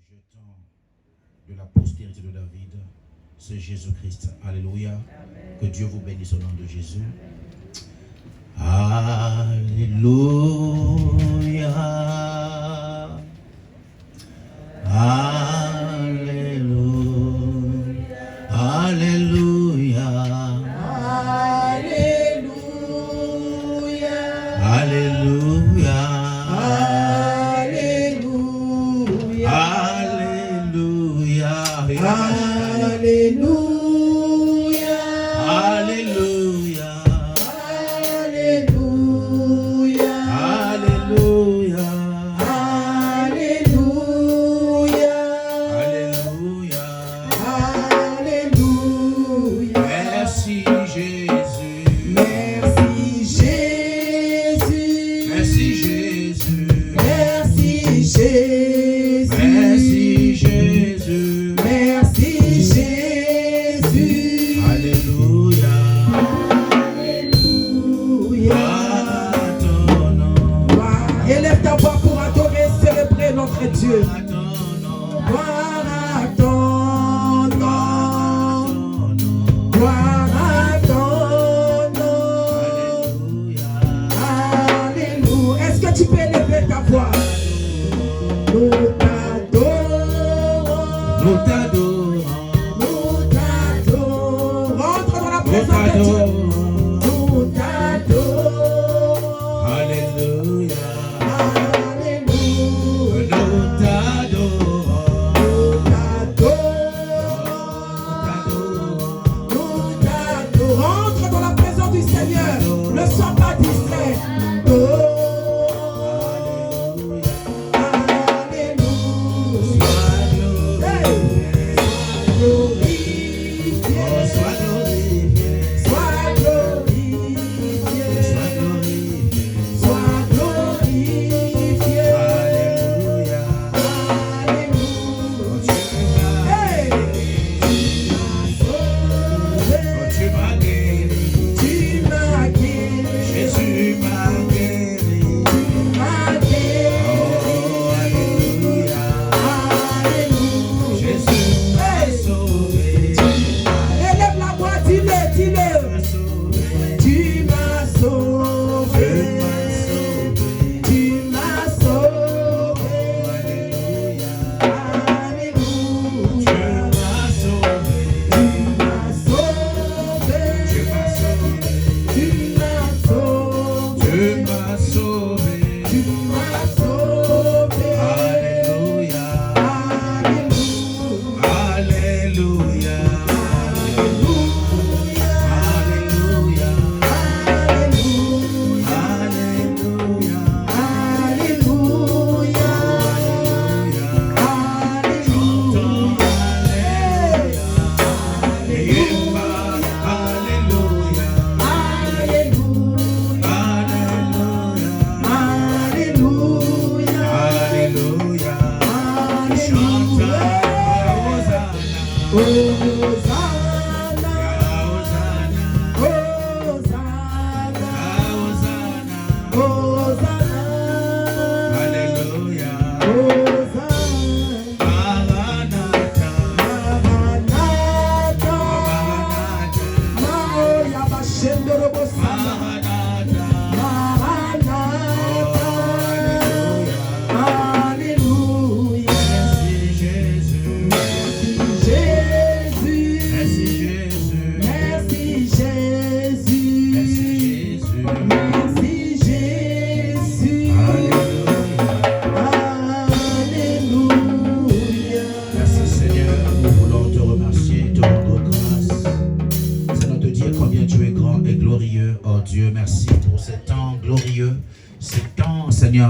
jetant de la postérité de David, c'est Jésus-Christ. Alléluia. Que Dieu vous bénisse au nom de Jésus. Alléluia. Alléluia. Alléluia. Alléluia. Alléluia.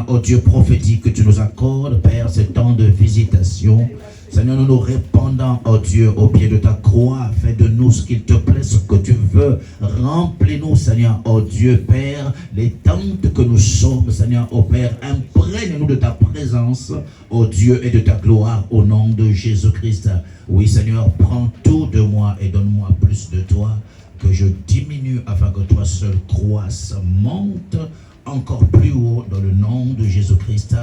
Oh Dieu prophétique que tu nous accordes, Père, ce temps de visitation. Seigneur, nous nous répandons, oh Dieu, au pied de ta croix. Fais de nous ce qu'il te plaît, ce que tu veux. Remplis-nous, Seigneur, oh Dieu, Père, les tentes que nous sommes, Seigneur, oh Père. Imprègne-nous de ta présence, oh Dieu, et de ta gloire, au nom de Jésus-Christ. Oui, Seigneur, prends tout de moi et donne-moi plus de toi, que je diminue afin que toi seul croisse, monte encore plus haut dans le nom de Jésus-Christ.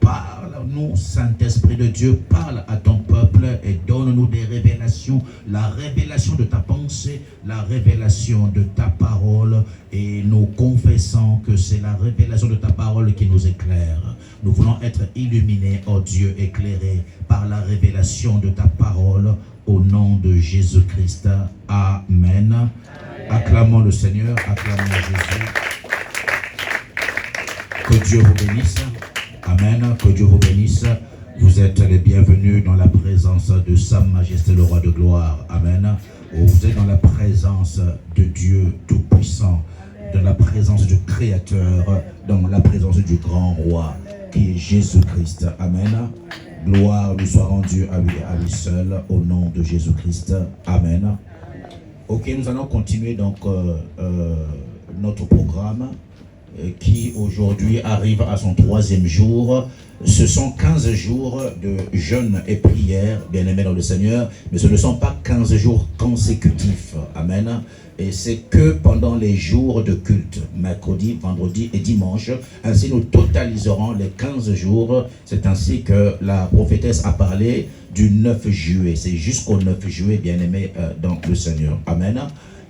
Parle-nous, Saint-Esprit de Dieu, parle à ton peuple et donne-nous des révélations, la révélation de ta pensée, la révélation de ta parole, et nous confessons que c'est la révélation de ta parole qui nous éclaire. Nous voulons être illuminés, oh Dieu, éclairés par la révélation de ta parole, au nom de Jésus-Christ. Amen. Amen. Acclamons le Seigneur, acclamons Jésus. Que Dieu vous bénisse. Amen. Que Dieu vous bénisse. Vous êtes les bienvenus dans la présence de Sa Majesté le Roi de Gloire. Amen. Vous êtes dans la présence de Dieu Tout-Puissant, dans la présence du Créateur, dans la présence du Grand Roi, qui est Jésus-Christ. Amen. Gloire lui soit rendue à lui seul, au nom de Jésus-Christ. Amen. Ok, nous allons continuer donc notre programme qui aujourd'hui arrive à son 3e jour. Ce sont 15 jours de jeûne et prière, bien-aimés dans le Seigneur, mais ce ne sont pas 15 jours consécutifs. Amen. Et c'est que pendant les jours de culte, mercredi, vendredi et dimanche. Ainsi, nous totaliserons les 15 jours. C'est ainsi que la prophétesse a parlé du 9 juillet. C'est jusqu'au 9 juillet, bien-aimés dans le Seigneur. Amen.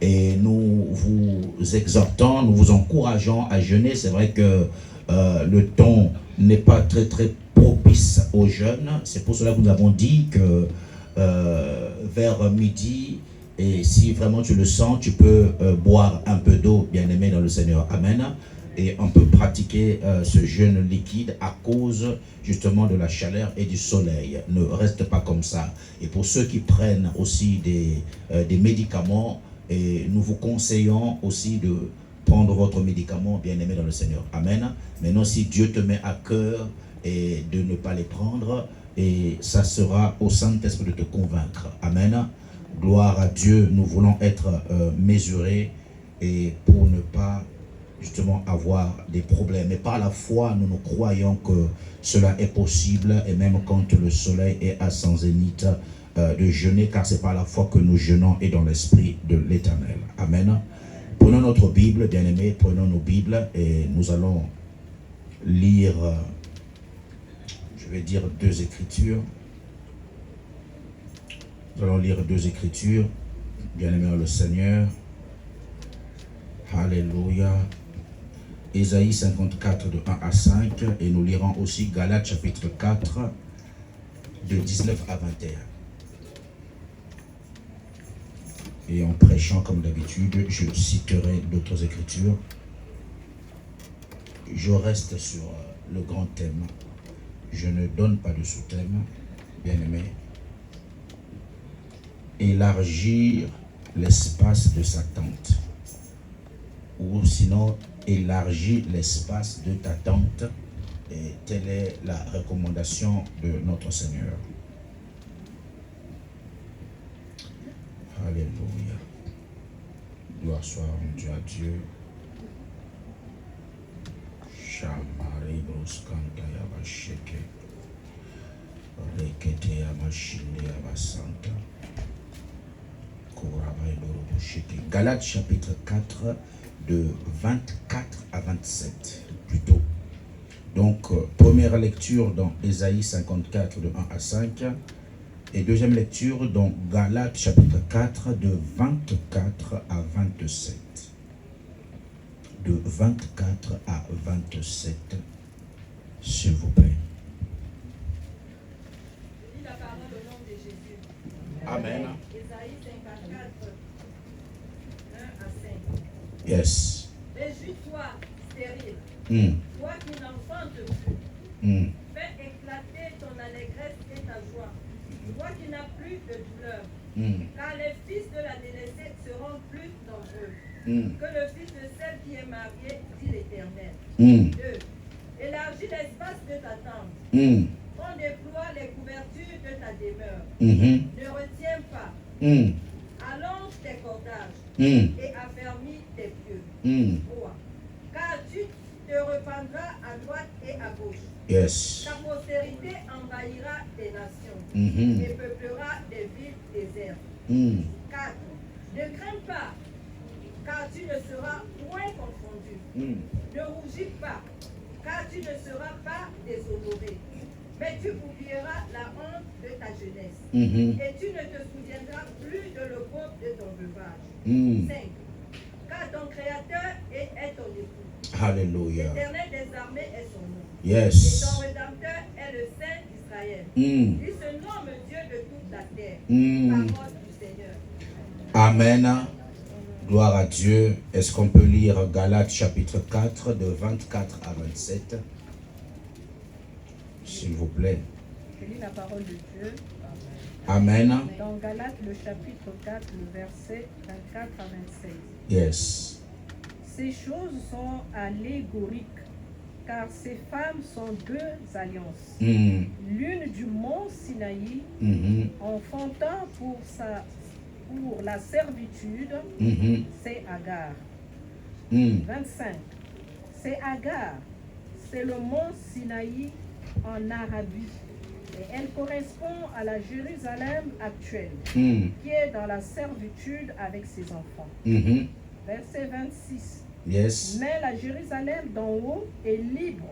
Et nous vous exhortons, nous vous encourageons à jeûner. C'est vrai que le temps n'est pas très propice au jeûne. C'est pour cela que nous avons dit que vers midi, et si vraiment tu le sens, tu peux boire un peu d'eau, bien-aimé dans le Seigneur. Amen. Et on peut pratiquer ce jeûne liquide à cause justement de la chaleur et du soleil. Ne reste pas comme ça. Et pour ceux qui prennent aussi des médicaments, et nous vous conseillons aussi de prendre votre médicament, bien-aimé dans le Seigneur. Amen. Maintenant, si Dieu te met à cœur et de ne pas les prendre, et ça sera au Saint-Esprit de te convaincre. Amen. Gloire à Dieu. Nous voulons être mesurés et pour ne pas justement avoir des problèmes. Et par la foi, nous croyons que cela est possible, et même quand le soleil est à son zénith, de jeûner, car c'est par la foi que nous jeûnons et dans l'esprit de l'Éternel. Amen. Prenons notre Bible, bien-aimés, prenons nos Bibles et nous allons lire, je vais dire 2 écritures. Nous allons lire 2 écritures, bien-aimés dans le Seigneur. Alléluia. Ésaïe 54 de 1 à 5, et nous lirons aussi Galates chapitre 4 de 19 à 21. Et en prêchant comme d'habitude, je citerai d'autres écritures. Je reste sur le grand thème. Je ne donne pas de sous-thème, bien-aimé. Élargir l'espace de sa tente. Ou sinon, élargir l'espace de ta tente. Et telle est la recommandation de notre Seigneur. Alléluia. Gloire soit rendue à Dieu. Shamari broskanta yabasheke. Rekete yamashinde yabasanta. Galates chapitre 4 de 24 à 27 plutôt. Donc première lecture dans Ésaïe 54 de 1 à 5 et deuxième lecture dans Galates chapitre 4 de 24 à 27. De 24 à 27, s'il vous plaît. Je lis la parole au nom de Jésus. Amen. Ésaïe 54, 1 à 5. Yes. Réjouis-toi, stérile, toi qui n'enfantes plus. Fais éclater ton allégresse et ta joie, toi qui n'as plus de douleur. Car les fils de la délaissée seront plus nombreux que le fils de celle qui est mariée, dit l'Éternel. 2. Élargis l'espace de ta tente. On déploie les couvertures de ta demeure. Ne retiens pas. Allonge tes cordages et affermis tes pieux. 3. Car tu te répandras à droite et à gauche. Yes. Ta postérité envahira des nations et peuplera des villes désertes. 4. Ne crains pas, car tu ne seras point confondu. Ne rougis pas, car tu ne seras pas déshonoré. Et tu oublieras la honte de ta jeunesse. Et tu ne te souviendras plus de l'aube de ton veuvage. 5. Car ton Créateur est ton époux. Alléluia. L'Éternel des armées est son nom. Yes. Et ton Rédempteur est le Saint d'Israël. Il se nomme Dieu de toute la terre. Parole du Seigneur. Amen. Gloire à Dieu. Est-ce qu'on peut lire Galates chapitre 4 de 24 à 27? S'il vous plaît. Je lis la parole de Dieu. Amen. Dans Galates, le chapitre 4, le verset 24 à 26. Yes. Ces choses sont allégoriques, car ces femmes sont deux alliances. L'une du mont Sinaï, enfantant pour la servitude, c'est Agar. 25. C'est Agar, c'est le mont Sinaï en Arabie. Et elle correspond à la Jérusalem actuelle, qui est dans la servitude avec ses enfants. Verset 26. Yes. Mais la Jérusalem d'en haut est libre.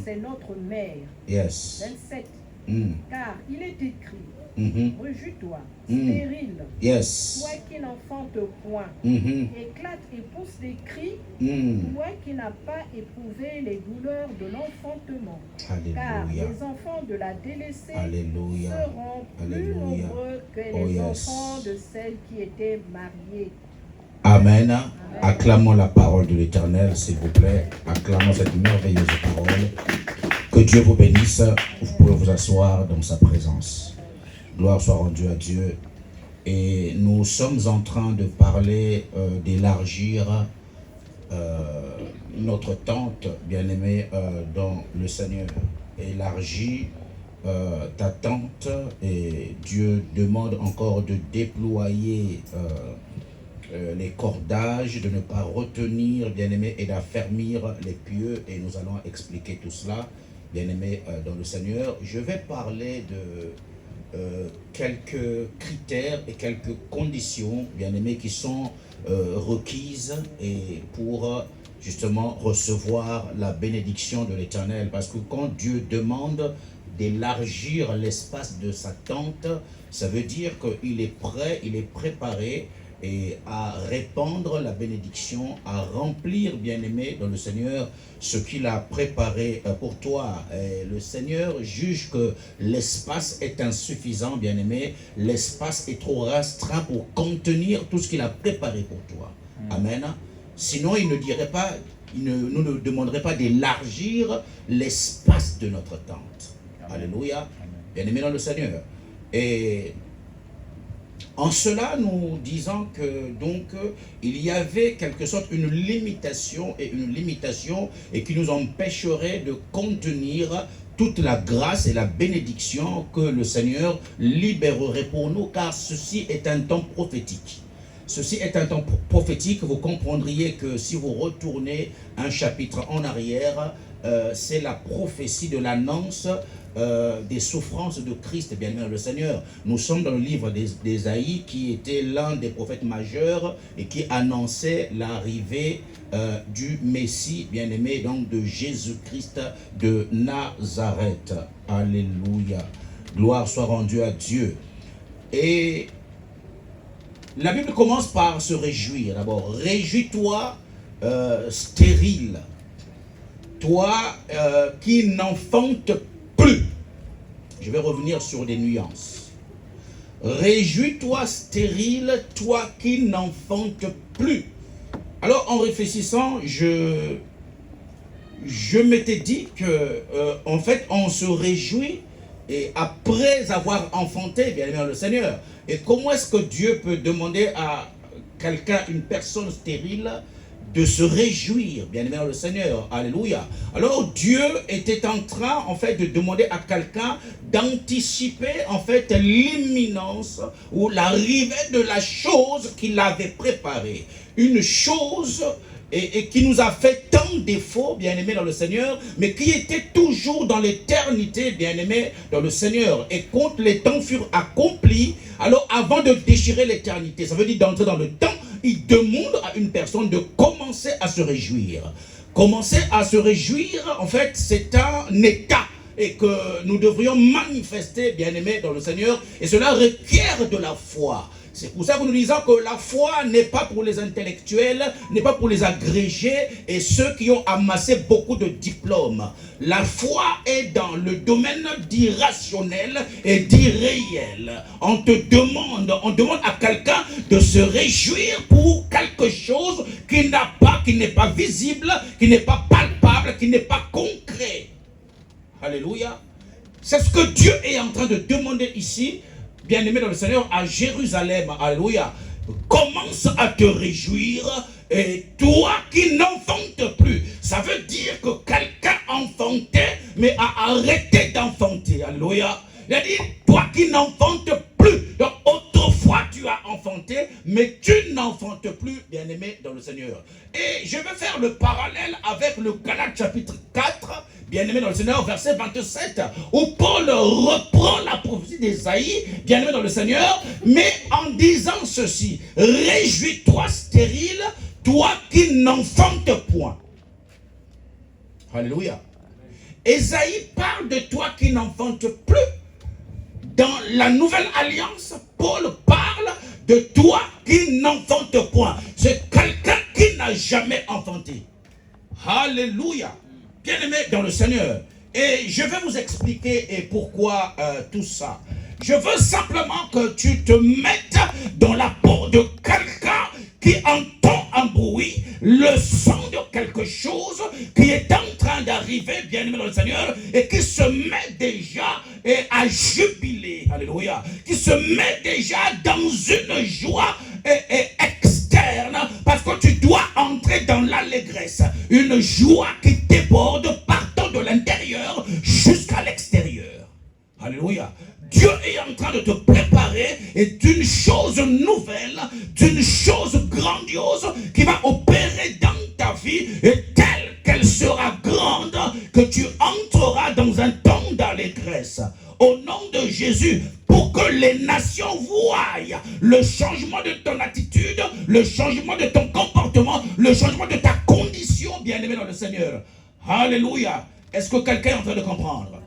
C'est notre mère. Yes. 27. Car il est écrit, rejus-toi, stérile, Yes. toi qui n'enfantes point, éclate et pousse des cris, toi qui n'as pas éprouvé les douleurs de l'enfantement. Car Alléluia. les enfants de la délaissée Alléluia. seront plus Alléluia. nombreux que Oh, les yes. enfants de celles qui étaient mariées. Amen. Acclamons la parole de l'Éternel, s'il vous plaît. Acclamons cette merveilleuse parole. Que Dieu vous bénisse. Vous pouvez vous asseoir dans sa présence. Gloire soit rendue à Dieu. Et nous sommes en train de parler, d'élargir notre tente, bien-aimée, dans le Seigneur. Élargis ta tente et Dieu demande encore de déployer les cordages, de ne pas retenir, bien-aimé, et d'affermir les pieux. Et nous allons expliquer tout cela, bien-aimé, dans le Seigneur. Je vais parler de quelques critères et quelques conditions, bien-aimés, qui sont requises et pour justement recevoir la bénédiction de l'Éternel. Parce que quand Dieu demande d'élargir l'espace de sa tente, ça veut dire qu'il est prêt, il est préparé et à répandre la bénédiction, à remplir, bien-aimé, dans le Seigneur, ce qu'il a préparé pour toi. Et le Seigneur juge que l'espace est insuffisant, bien-aimé. L'espace est trop restreint pour contenir tout ce qu'il a préparé pour toi. Amen. Sinon, il ne dirait pas, nous ne demanderait pas d'élargir l'espace de notre tente. Alléluia. Bien-aimé dans le Seigneur. Et en cela, nous disons que donc il y avait quelque sorte une limitation et qui nous empêcherait de contenir toute la grâce et la bénédiction que le Seigneur libérerait pour nous, car ceci est un temps prophétique. Ceci est un temps prophétique. Vous comprendriez que si vous retournez un chapitre en arrière, c'est la prophétie de l'annonce des souffrances de Christ, bien aimé le Seigneur. Nous sommes dans le livre d'Ésaïe, qui était l'un des prophètes majeurs et qui annonçait l'arrivée du Messie, bien aimé, donc de Jésus-Christ de Nazareth. Alléluia. Gloire soit rendue à Dieu. Et la Bible commence par se réjouir. D'abord, réjouis-toi, stérile, toi qui n'enfantes plus. Je vais revenir sur des nuances. Réjouis-toi, stérile, toi qui n'enfantes plus. Alors, en réfléchissant, je m'étais dit que, en fait, on se réjouit et après avoir enfanté, bien aimé le Seigneur. Et comment est-ce que Dieu peut demander à quelqu'un, une personne stérile, de se réjouir, bien aimé le Seigneur? Alléluia. Alors Dieu était en train, en fait, de demander à quelqu'un d'anticiper, en fait, l'imminence ou l'arrivée de la chose qu'il avait préparée. Une chose et qui nous a fait tant défaut, bien aimé dans le Seigneur, mais qui était toujours dans l'éternité, bien aimé dans le Seigneur. Et quand les temps furent accomplis, alors avant de déchirer l'éternité, ça veut dire d'entrer dans le temps, il demande à une personne de commencer à se réjouir. Commencer à se réjouir, en fait, c'est un état. et que nous devrions manifester, bien-aimés dans le Seigneur, et cela requiert de la foi. C'est pour ça que nous disons que la foi n'est pas pour les intellectuels, n'est pas pour les agrégés et ceux qui ont amassé beaucoup de diplômes. La foi est dans le domaine d'irrationnel et d'irréel. On demande à quelqu'un de se réjouir pour quelque chose qui n'est pas visible, qui n'est pas palpable, qui n'est pas concret. Alléluia. C'est ce que Dieu est en train de demander ici, bien-aimé dans le Seigneur, à Jérusalem. Alléluia. Commence à te réjouir, et toi qui n'enfantes plus. Ça veut dire que quelqu'un enfantait, mais a arrêté d'enfanter. Alléluia. Il a dit, toi qui n'enfantes plus. Donc autrefois tu as enfanté, mais tu n'enfantes plus, bien-aimé dans le Seigneur. Et je vais faire le parallèle avec le Galates chapitre 4, bien-aimé dans le Seigneur, verset 27, où Paul reprend la prophétie d'Ésaïe, bien-aimé dans le Seigneur, mais en disant ceci: réjouis-toi stérile, toi qui n'enfantes point. Alléluia. Ésaïe parle de toi qui n'enfantes plus. Dans la nouvelle alliance, Paul parle de toi qui n'enfante point. C'est quelqu'un qui n'a jamais enfanté. Alléluia. Bien-aimé dans le Seigneur. Et je vais vous expliquer pourquoi tout ça. Je veux simplement que tu te mettes dans la peau de quelqu'un qui entend un bruit, le son de quelque chose qui est en train d'arriver, bien-aimé dans le Seigneur, et qui se met déjà à jubiler, alléluia, qui se met déjà dans une joie externe, parce que tu dois entrer dans l'allégresse, une joie qui déborde partant de l'intérieur jusqu'à l'extérieur. Alléluia. Dieu est en train de te préparer et d'une chose nouvelle, d'une chose grandiose qui va opérer dans ta vie et telle qu'elle sera grande que tu entreras dans un temps d'allégresse. Au nom de Jésus, pour que les nations voient le changement de ton attitude, le changement de ton comportement, le changement de ta condition, bien-aimé dans le Seigneur. Alléluia. Est-ce que quelqu'un est en train de comprendre?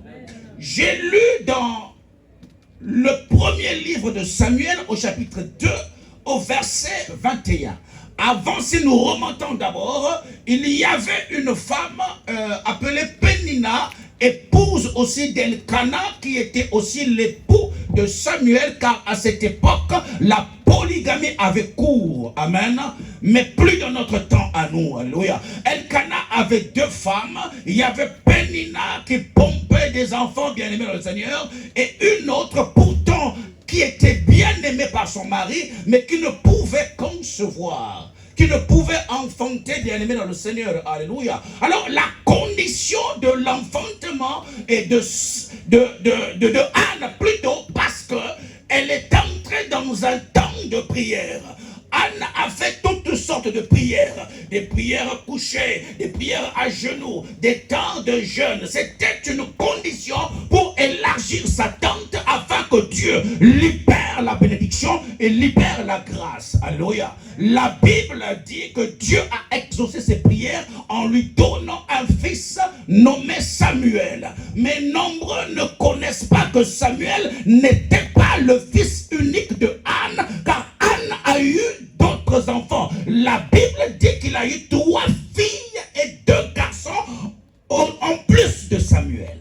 J'ai lu dans le premier livre de Samuel au chapitre 2 au verset 21. Avant, si nous remontons d'abord, il y avait une femme appelée Pénina, épouse aussi d'Elkana, qui était aussi l'époux de Samuel, car à cette époque, la polygamie avait cours. Amen. Mais plus de notre temps à nous. Alléluia. Elkana avait deux femmes. Il y avait Pénina qui pompait des enfants bien-aimés dans le Seigneur, et une autre pourtant qui était bien aimée par son mari, mais qui ne pouvait concevoir, qui ne pouvait enfanter, bien-aimé dans le Seigneur. Alléluia. Alors la condition de l'enfantement est de Anne plutôt, parce que elle est entrée dans un temps de prière. Anne a fait toutes sortes de prières, des prières couchées, des prières à genoux, des temps de jeûne. C'était une condition pour élargir sa tente afin que Dieu libère la bénédiction et libère la grâce. Alléluia. La Bible dit que Dieu a exaucé ses prières en lui donnant un fils nommé Samuel. Mais nombreux ne connaissent pas que Samuel n'était pas le fils unique de Anne, car Anne a eu d'autres enfants. La Bible dit qu'il a eu 3 filles et 2 garçons en plus de Samuel.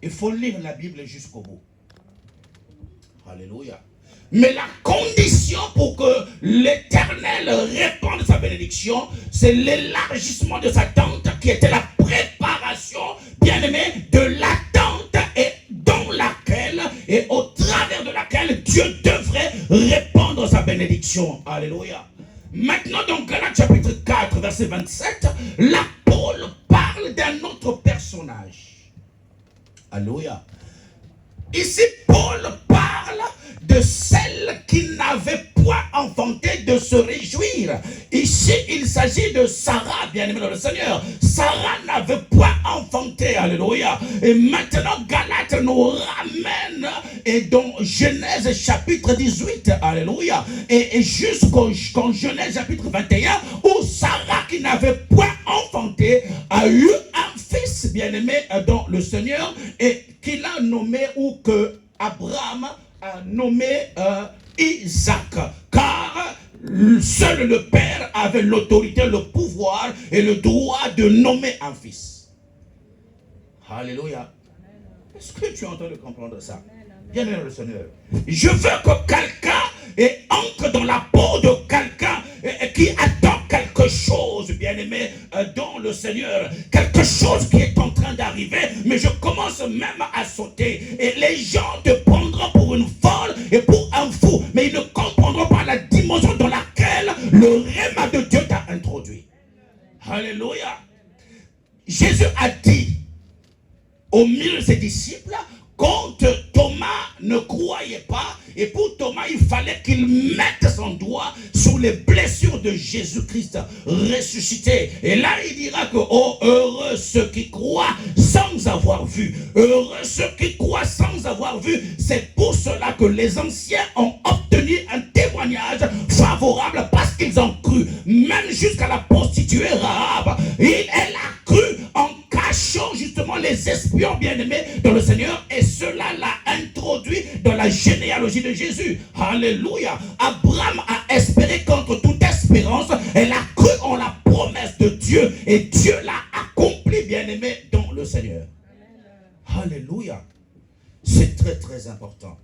Il faut lire la Bible jusqu'au bout. Alléluia. Mais la condition pour que l'Éternel répande sa bénédiction, c'est l'élargissement de sa tente qui était la préparation, bien-aimé, de la tente et dans laquelle et au travers de laquelle Dieu devrait répandre sa bénédiction. Alléluia. Maintenant, dans Galates chapitre 4, verset 27, là, Paul parle d'un autre personnage. Alléluia. Ici, Paul parle de celle qui n'avait point enfanté de se réjouir. Ici, il s'agit de Sarah, bien-aimée dans le Seigneur. Sarah n'avait point enfanté, alléluia. Et maintenant, Galates nous ramène et dans Genèse chapitre 18, alléluia. Et jusqu'en Genèse chapitre 21, où Sarah, qui n'avait point enfanté, a eu un fils bien-aimé dans le Seigneur et qu'il a nommé ou que Abraham a nommé Isaac. Car seul le Père avait l'autorité, le pouvoir et le droit de nommer un fils. Alléluia. Est-ce que tu es en train de comprendre ça? Bien-aimé dans le Seigneur. Je veux que quelqu'un entre dans la peau de quelqu'un qui attend quelque chose, bien-aimé, dans le Seigneur. Quelque chose qui est en train d'arriver, mais je commence même à sauter. Et les gens te prendront pour une folle et pour un fou, mais ils ne comprendront pas la dimension dans laquelle le rhéma de Dieu t'a introduit. Alléluia. Jésus a dit au milieu de ses disciples, quand Thomas ne croyait pas, et pour Thomas, il fallait qu'il mette son doigt sur les blessures de Jésus-Christ ressuscité. Et là, il dira que, oh, heureux ceux qui croient sans avoir vu. Heureux ceux qui croient sans avoir vu. C'est pour cela que les anciens ont obtenu un témoignage favorable parce qu'ils ont cru. Même jusqu'à la prostituée Rahab, elle a cru en cachant justement les espions bien-aimés dans le Seigneur, et cela l'a introduit dans la généalogie de Jésus. Alléluia. Abraham a espéré contre toute espérance. Elle a cru en la promesse de Dieu et Dieu l'a accompli, bien-aimé, dans le Seigneur. Alléluia. C'est très très important.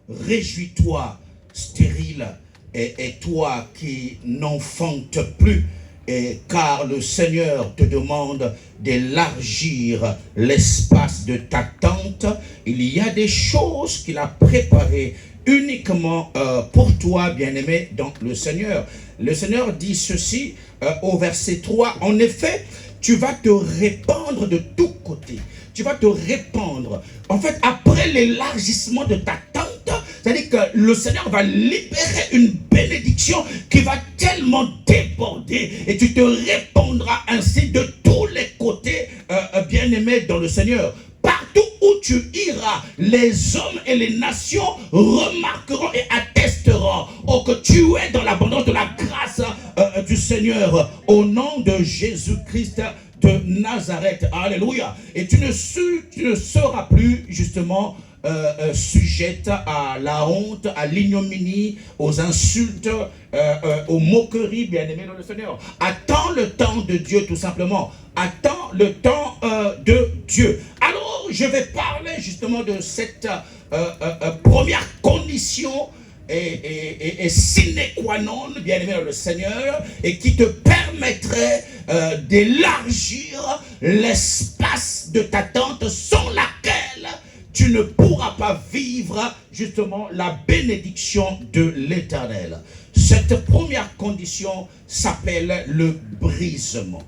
Réjouis-toi, stérile, et toi qui n'enfantes plus. Et car le Seigneur te demande d'élargir l'espace de ta tente. Il y a des choses qu'il a préparées uniquement pour toi, bien-aimé, dans le Seigneur. Le Seigneur dit ceci au verset 3. En effet, tu vas te répandre de tous côtés. Tu vas te répandre. En fait, après l'élargissement de ta tente, c'est-à-dire que le Seigneur va libérer une bénédiction qui va tellement déborder et tu te répandras ainsi de tous les côtés, bien-aimé dans le Seigneur. Partout où tu iras, les hommes et les nations remarqueront et attesteront que tu es dans l'abondance de la grâce du Seigneur au nom de Jésus-Christ de Nazareth. Alléluia. Et tu ne seras plus justement sujette à la honte, à l'ignominie, aux insultes, aux moqueries, bien-aimés dans le Seigneur. Attends le temps de Dieu, tout simplement. Attends le temps de Dieu. Alors, je vais parler justement de cette première condition et sine qua non, bien-aimé dans le Seigneur, et qui te permettrait d'élargir l'espace de ta tente sans laquelle tu ne pourras pas vivre justement la bénédiction de l'Éternel. Cette première condition s'appelle le brisement.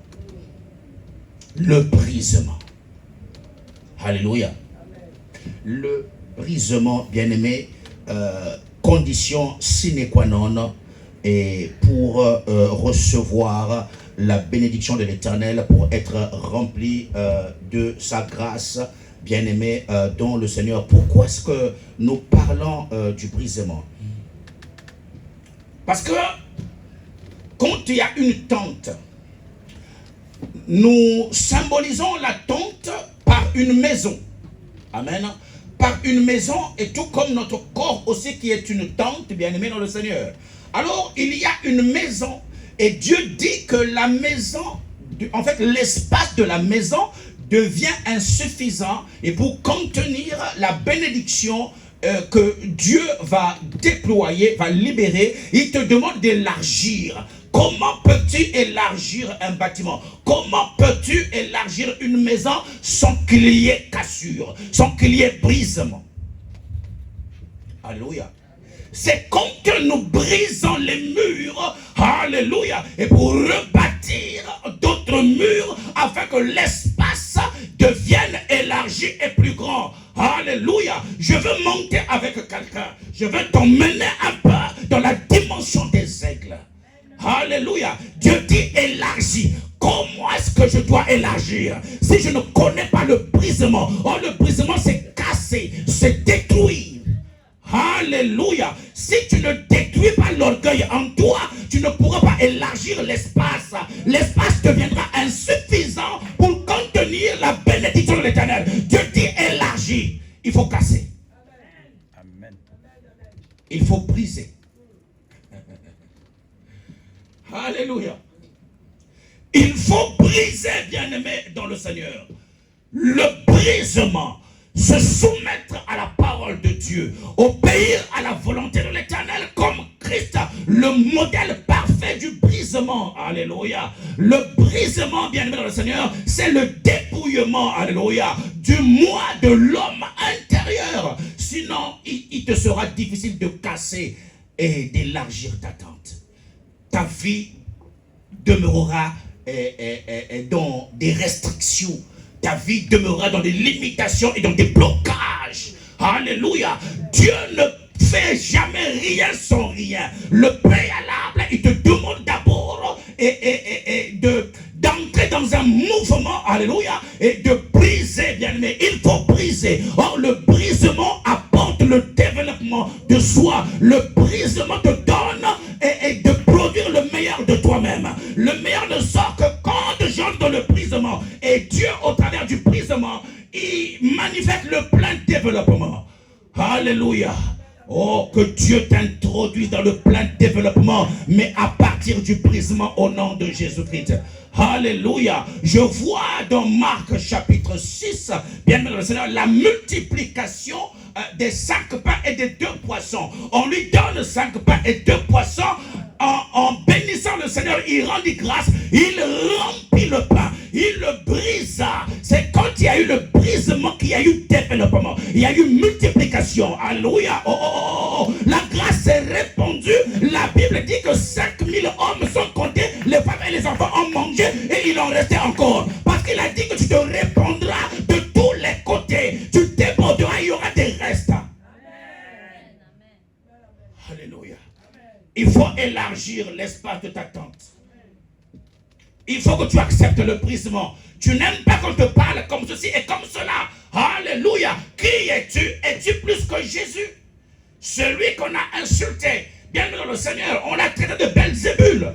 Le brisement. Alléluia. Le brisement, bien-aimé, condition sine qua non et pour recevoir la bénédiction de l'Éternel, pour être rempli de sa grâce, bien-aimé dans le Seigneur. Pourquoi est-ce que nous parlons du brisement? Parce que quand il y a une tente, nous symbolisons la tente par une maison. Amen. Par une maison, et tout comme notre corps aussi qui est une tente, bien-aimé dans le Seigneur. Alors, il y a une maison, et Dieu dit que la maison, en fait, l'espace de la maison devient insuffisant, et pour contenir la bénédiction que Dieu va déployer, va libérer, il te demande d'élargir. Comment peux-tu élargir un bâtiment? Comment peux-tu élargir une maison sans qu'il y ait cassure, sans qu'il y ait brisement? Alléluia. C'est quand nous brisons les murs, alléluia, et pour rebâtir d'autres murs afin que l'espace devienne élargi et plus grand. Alléluia. Je veux monter avec quelqu'un. Je veux t'emmener un peu dans la dimension des aigles. Alléluia. Dieu dit élargis. Comment est-ce que je dois élargir si je ne connais pas le brisement? Oh, le brisement, c'est casser, c'est détruire. Alléluia. Si tu ne détruis pas l'orgueil en toi, tu ne pourras pas élargir l'espace. L'espace deviendra insuffisant faut casser. Amen. Il faut briser. Alléluia. Il faut briser, bien-aimé, dans le Seigneur. Le brisement, se soumettre à la parole de Dieu, obéir à la volonté de l'Éternel comme Christ, le modèle parfait du brisement. Alléluia. Le brisement, bien-aimé dans le Seigneur, c'est le dépouillement, alléluia, du moi de l'homme intérieur. Sinon, il te sera difficile de casser et d'élargir ta tente. Ta vie demeurera dans des restrictions. Ta vie demeurera dans des limitations et dans des blocages. Alléluia. Dieu ne fait jamais rien sans rien. Le préalable, il te demande d'abord d'entrer dans un mouvement, alléluia, et de briser, bien aimé. Il faut briser. Or, le brisement apporte le développement de soi. Le brisement te donne et de produire le meilleur de toi-même. Le meilleur de sorte que quand j'entre dans le brisement, et Dieu, au travers du brisement, il manifeste le plein développement. Alléluia. Oh, que Dieu t'introduise dans le plein développement, mais à partir du brisement au nom de Jésus-Christ. Alléluia. Je vois dans Marc chapitre 6, bien aimé dans le Seigneur, la multiplication des 5 pains et des 2 poissons. On lui donne 5 pains et 2 poissons. En bénissant le Seigneur, il rendit grâce, il remplit le pain, il le brisa. C'est quand il y a eu le brisement qu'il y a eu développement, il y a eu multiplication. Alléluia. Oh. La grâce s'est répandue. La Bible dit que 5000 hommes sont comptés, les femmes et les enfants ont mangé et il en restait encore. Parce qu'il a dit que tu te répandras de tous les côtés, tu déborderas, il y aura des restes. Amen. Alléluia. Il faut élargir l'espace de ta tente. Il faut que tu acceptes le brisement. Tu n'aimes pas qu'on te parle comme ceci et comme cela. Alléluia. Qui es-tu? Es-tu plus que Jésus? Celui qu'on a insulté. Bien dans le Seigneur, on l'a traité de Belzébul.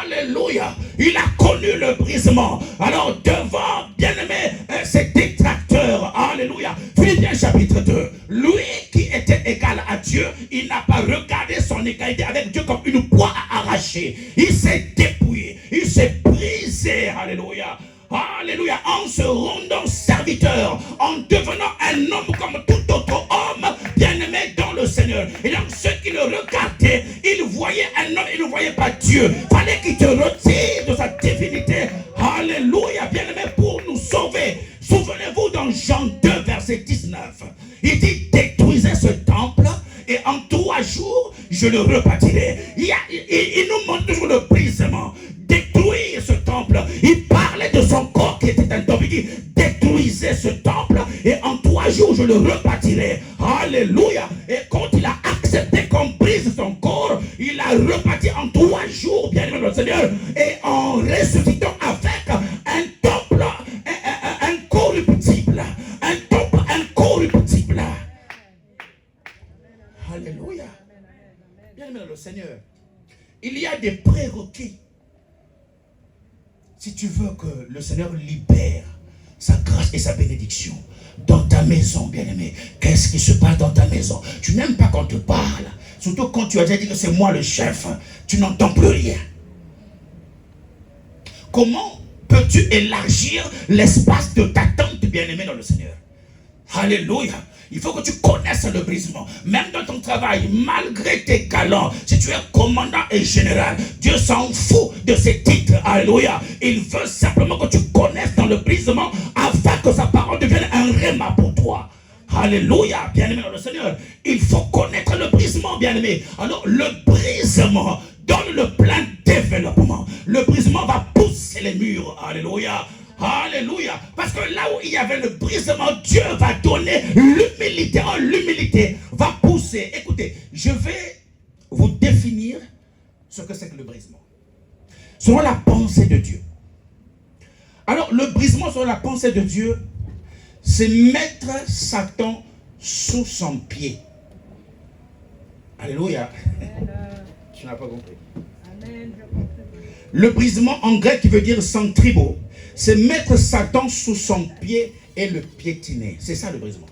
Alléluia. Il a connu le brisement. Alors devant, bien-aimé, ses détracteurs. Alléluia. Philippiens chapitre 2. Lui qui était égal à Dieu, il n'a pas regardé son égalité avec Dieu comme une proie à arracher. Il s'est dépouillé. Il s'est brisé. Alléluia. Alléluia. En se rendant serviteur, en devenant un homme comme tout autre homme, bien-aimé dans le Seigneur. Et donc ceux qui le regardaient, ils voyaient un homme, ils ne voyaient pas Dieu. Fallait qu'il te retire de sa divinité. Alléluia, bien-aimé, pour nous sauver. Souvenez-vous dans Jean 2, verset 19. Il dit, détruisez ce temple et en 3 jours, je le rebâtirai. Il nous montre toujours le brisement. Détruire ce temple. Il parlait de son corps qui était un temple. Il dit, détruisez ce temple et en 3 jours, je le rebâtirai. Alléluia. Et quand il a accepté qu'on brise son corps, il a rebâti en 3 jours, bien aimé le Seigneur, et en ressuscitant avec un temple incorruptible. Un temple incorruptible. Alléluia. Bien aimé le Seigneur, il y a des prérequis. Si tu veux que le Seigneur libère sa grâce et sa bénédiction dans ta maison, bien-aimé, qu'est-ce qui se passe dans ta maison? Tu n'aimes pas qu'on te parle. Surtout quand tu as déjà dit que c'est moi le chef. Tu n'entends plus rien. Comment peux-tu élargir l'espace de ta tente, bien-aimé dans le Seigneur? Alléluia. Il faut que tu connaisses le brisement. Même dans ton travail, malgré tes galants, si tu es commandant et général, Dieu s'en fout de ces titres. Alléluia. Il veut simplement que tu connaisses dans le brisement afin que sa parole devienne un réma pour toi. Alléluia. Bien-aimé dans le Seigneur, il faut connaître le brisement, bien-aimé. Alors, le brisement donne le plein développement. Le brisement va pousser les murs. Alléluia. Alléluia. Parce que là où il y avait le brisement, Dieu va donner l'humilité. Oh, l'humilité va pousser. Écoutez, je vais vous définir ce que c'est que le brisement. Selon la pensée de Dieu. Alors, le brisement selon la pensée de Dieu, c'est mettre Satan sous son pied. Alléluia. Tu n'as pas compris. Le brisement en grec qui veut dire centribo. C'est mettre Satan sous son pied et le piétiner. C'est ça le brisement.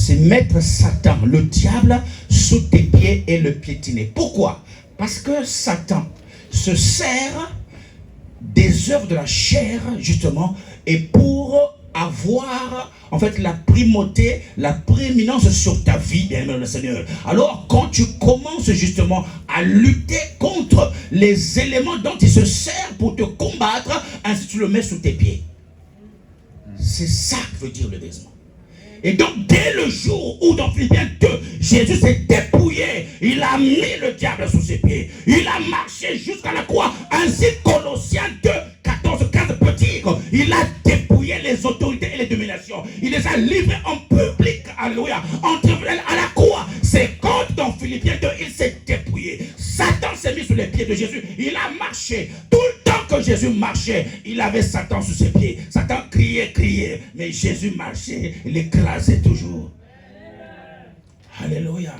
c'est mettre Satan, le diable, sous tes pieds et le piétiner. Pourquoi? Parce que Satan se sert des œuvres de la chair, justement, et pour avoir, en fait, la primauté, la prééminence sur ta vie, bien-aimé le Seigneur. Alors, quand tu commences, justement, à lutter contre les éléments dont il se sert pour te combattre, ainsi tu le mets sous tes pieds. C'est ça que veut dire le désaisement. Et donc, dès le jour où dans Philippiens 2, Jésus s'est dépouillé, il a mis le diable sous ses pieds. Il a marché jusqu'à la croix. Ainsi, Colossiens 2, 14, 15 peut dire, il a dépouillé les autorités et les dominations. Il les a livrées en public, alléluia, entre elles à la croix. C'est quand dans Philippiens 2, il s'est dépouillé. Satan s'est mis sous les pieds de Jésus. Il a marché. Tout le temps que Jésus marchait, il avait Satan sous ses pieds. Satan criait, mais Jésus marchait, il écrasait toujours. Alléluia.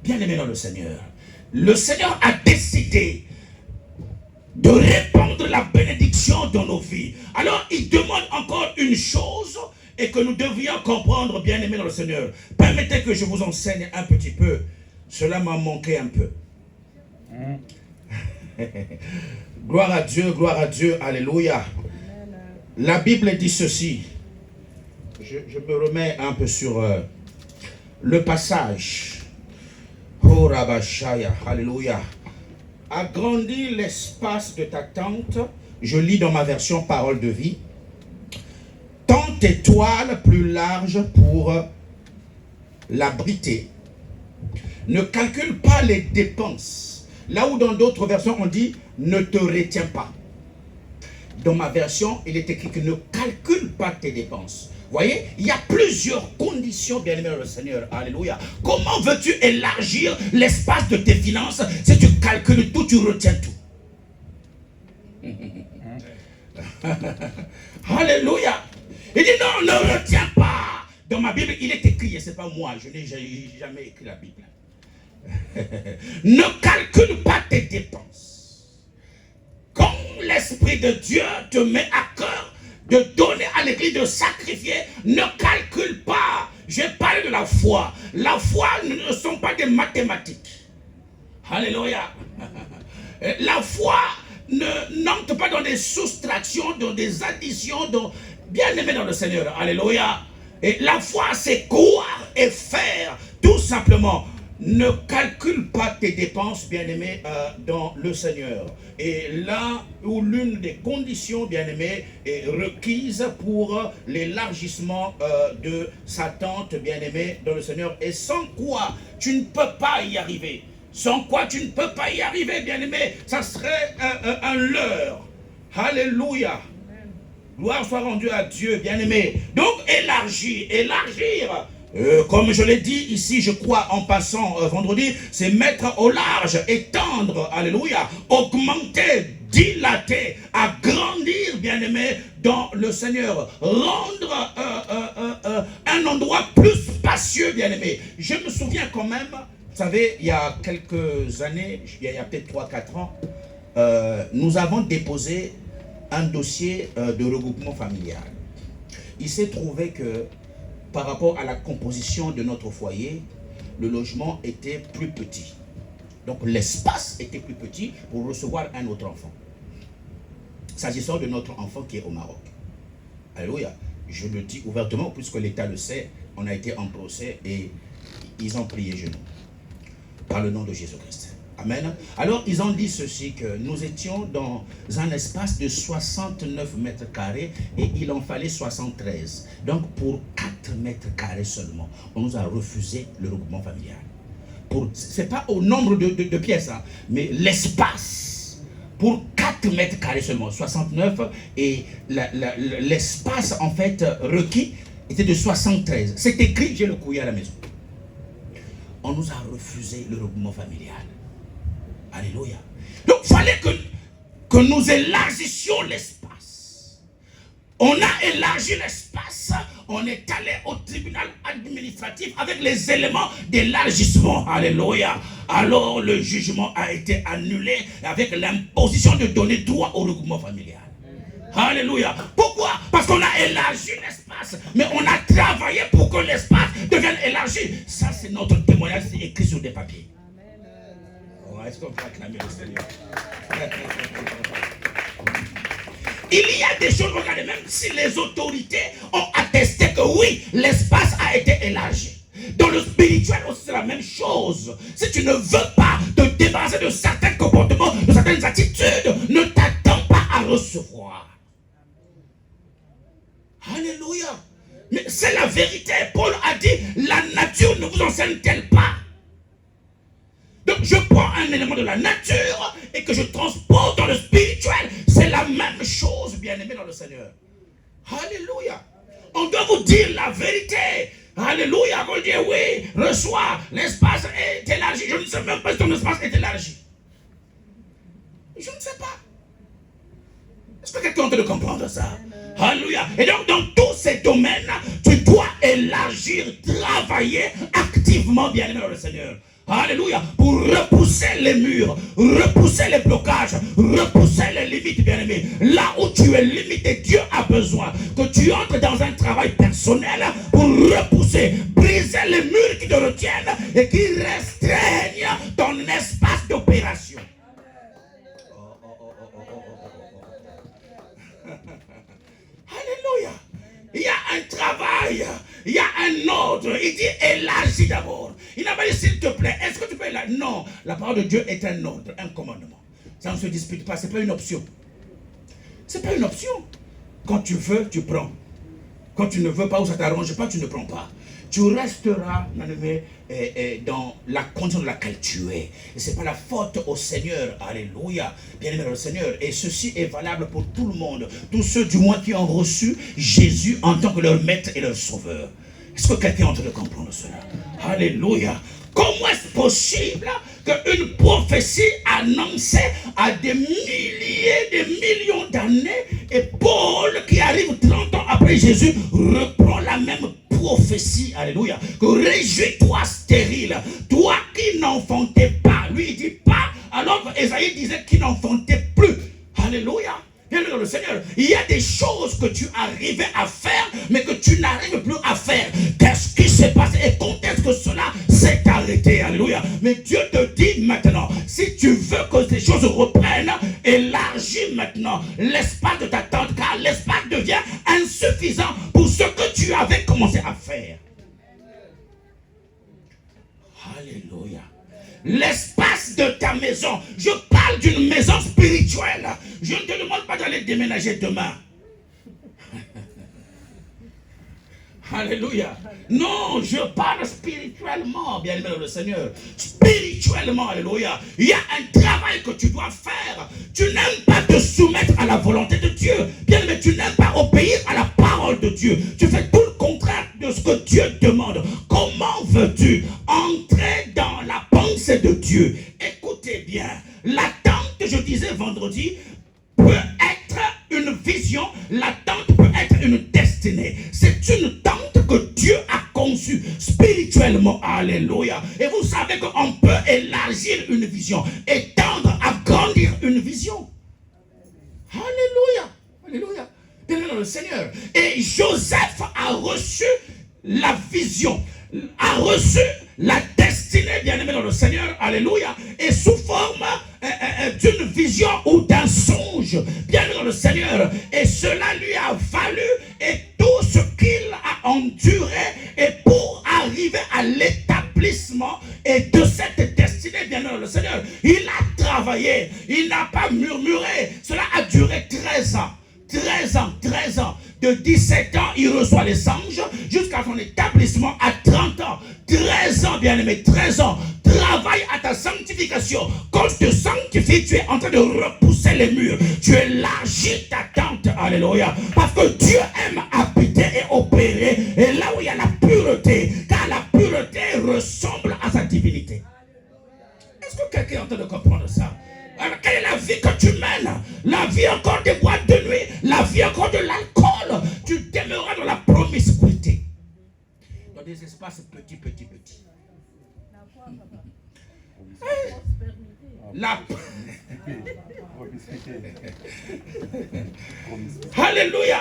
Bien-aimé dans le Seigneur a décidé de répandre la bénédiction dans nos vies. Alors, il demande encore une chose et que nous devions comprendre, bien-aimé dans le Seigneur. Permettez que je vous enseigne un petit peu. Cela m'a manqué un peu. Gloire à Dieu, alléluia. La Bible dit ceci. Je me remets un peu sur le passage. Oh Rabashaya, alléluia. Agrandis l'espace de ta tente. Je lis dans ma version Parole de vie. Tends tes toiles plus larges pour l'abriter. Ne calcule pas les dépenses. Là où dans d'autres versions on dit ne te retiens pas. Dans ma version, il est écrit que ne calcule pas tes dépenses. Vous voyez, il y a plusieurs conditions, bien-aimé dans le Seigneur. Alléluia. Comment veux-tu élargir l'espace de tes finances si tu calcules tout, tu retiens tout? Alléluia. Il dit non, ne retiens pas. Dans ma Bible, il est écrit, et ce n'est pas moi, je n'ai jamais écrit la Bible. Ne calcule pas tes dépenses. Quand l'Esprit de Dieu te met à cœur de donner à l'église, de sacrifier, ne calcule pas. Je parle de la foi. La foi ne sont pas des mathématiques. Alléluia. La foi n'entre pas dans des soustractions, dans des additions, bien aimé dans le Seigneur. Alléluia. Et la foi, c'est croire et faire, tout simplement. Ne calcule pas tes dépenses, bien-aimé, dans le Seigneur. Et là où l'une des conditions, bien-aimé, est requise pour l'élargissement de sa tente, bien-aimé, dans le Seigneur, et sans quoi tu ne peux pas y arriver. Sans quoi tu ne peux pas y arriver, bien-aimé. Ça serait un leurre. Alléluia. Gloire soit rendue à Dieu, bien-aimé. Donc, élargir. Comme je l'ai dit ici, je crois, en passant vendredi, c'est mettre au large, étendre, alléluia, augmenter, dilater, agrandir, bien-aimé, dans le Seigneur, rendre un endroit plus spacieux, bien-aimé. Je me souviens quand même, vous savez, il y a quelques années, il y a peut-être 3-4 ans, nous avons déposé un dossier de regroupement familial. Il s'est trouvé que par rapport à la composition de notre foyer, le logement était plus petit. Donc l'espace était plus petit pour recevoir un autre enfant. S'agissant de notre enfant qui est au Maroc. Alléluia. Je le dis ouvertement puisque l'État le sait, on a été en procès et ils ont prié genoux. Par le nom de Jésus-Christ. Amen. Alors, ils ont dit ceci, que nous étions dans un espace de 69 mètres carrés et il en fallait 73. Donc, pour 4 mètres carrés seulement, on nous a refusé le regroupement familial. Ce n'est pas au nombre de pièces, hein, mais l'espace. Pour 4 mètres carrés seulement, 69, et l'espace, en fait, requis était de 73. C'est écrit, j'ai le courrier à la maison. On nous a refusé le regroupement familial. Alléluia. Donc, il fallait que nous élargissions l'espace. On a élargi l'espace. On est allé au tribunal administratif avec les éléments d'élargissement. Alléluia. Alors, le jugement a été annulé avec l'imposition de donner droit au regroupement familial. Alléluia. Pourquoi? Parce qu'on a élargi l'espace, mais on a travaillé pour que l'espace devienne élargi. Ça, c'est notre témoignage, c'est écrit sur des papiers. Oh, est-ce qu'on peut acclamer le Seigneur? Il y a des choses, regardez, même si les autorités ont attesté que oui, l'espace a été élargi. Dans le spirituel aussi, c'est la même chose. Si tu ne veux pas te débarrasser de certains comportements, de certaines attitudes, ne t'attends pas à recevoir. Alléluia. Mais c'est la vérité. Paul a dit, la nature ne vous enseigne-t-elle pas? Donc je prends un élément de la nature et que je transpose dans le spirituel. C'est la même chose, bien-aimé dans le Seigneur. Alléluia. On doit vous dire la vérité. Alléluia. On dit oui, reçois, l'espace est élargi. Je ne sais même pas si ton espace est élargi. Je ne sais pas. Est-ce que quelqu'un est en train de comprendre ça? Alléluia. Et donc dans tous ces domaines, tu dois élargir, travailler activement, bien-aimé dans le Seigneur. Alléluia. Pour repousser les murs, repousser les blocages, repousser les limites, bien-aimé. Là où tu es limité, Dieu a besoin que tu entres dans un travail personnel pour repousser, briser les murs qui te retiennent et qui restreignent ton espace d'opération. Alléluia. Il y a un travail, il y a un ordre. Il dit élargis d'abord. Il n'a pas dit s'il te plaît, est-ce que tu peux élargir? Non, la parole de Dieu est un ordre, un commandement. Ça ne se dispute pas, ce n'est pas une option. Ce n'est pas une option. Quand tu veux, tu prends. Quand tu ne veux pas ou ça ne t'arrange pas, tu ne prends pas. Tu resteras, dans la condition dans laquelle tu es. Et ce n'est pas la faute au Seigneur. Alléluia. Bien-aimé dans le Seigneur. Et ceci est valable pour tout le monde. Tous ceux du moins qui ont reçu Jésus en tant que leur maître et leur sauveur. Est-ce que quelqu'un est en train de comprendre cela? Alléluia. Comment est-ce possible qu'une prophétie annoncée à des milliers, des millions d'années, et Paul qui arrive 30 ans après Jésus reprend la même prophétie, alléluia, que réjouis-toi stérile, toi qui n'enfantais pas, lui il dit pas, alors qu'Ésaïe disait qu'il n'enfantait plus, alléluia. Bien dans le Seigneur, il y a des choses que tu arrivais à faire, mais que tu n'arrives plus à faire. Qu'est-ce qui s'est passé et quand est-ce que cela s'est arrêté? Alléluia. Mais Dieu te dit maintenant, si tu veux que ces choses reprennent, élargis maintenant l'espace de ta tente, car l'espace devient insuffisant pour ce que tu avais commencé à faire. Alléluia. L'espace de ta maison. Je parle d'une maison spirituelle. Je ne te demande pas d'aller déménager demain. Alléluia. Non, je parle spirituellement, bien aimé dans le Seigneur. Spirituellement, alléluia. Il y a un travail que tu dois faire. Tu n'aimes pas te soumettre à la volonté de Dieu. Bien aimé, tu n'aimes pas obéir à la parole de Dieu. Tu fais tout le contraire de ce que Dieu demande. Comment veux-tu entrer dans la pensée de Dieu? Écoutez bien. L'attente, je disais vendredi, peut être une vision, l'attente peut être une destinée. C'est une tente que Dieu a conçue spirituellement. Alléluia. Et vous savez qu'on peut élargir une vision, étendre, agrandir une vision. Alléluia. Alléluia. Bien dans le Seigneur. Et Joseph a reçu la vision, a reçu la destinée, bien aimé dans le Seigneur, alléluia, et sous forme d'une vision ou d'un songe, bien aimé dans le Seigneur, et cela lui a valu et tout ce qu'il a enduré, et pour arriver à l'établissement et de cette destinée, bien aimé dans le Seigneur, il a travaillé, il n'a pas murmuré, cela a duré 13 ans. 13 ans. De 17 ans, il reçoit les anges jusqu'à son établissement à 30 ans. 13 ans, bien-aimé, 13 ans. Travaille à ta sanctification. Quand tu te sanctifies, tu es en train de repousser les murs. Tu élargis ta tente. Alléluia. Parce que Dieu aime habiter et opérer. Et là où il y a la pureté, car la pureté ressemble à sa divinité. Est-ce que quelqu'un est en train de comprendre ça? Alors, quelle est la vie que tu mènes? La vie encore des boîtes de nuit, la vie encore de l'alcool. Tu demeureras dans la promiscuité. Dans des espaces petits. Alléluia.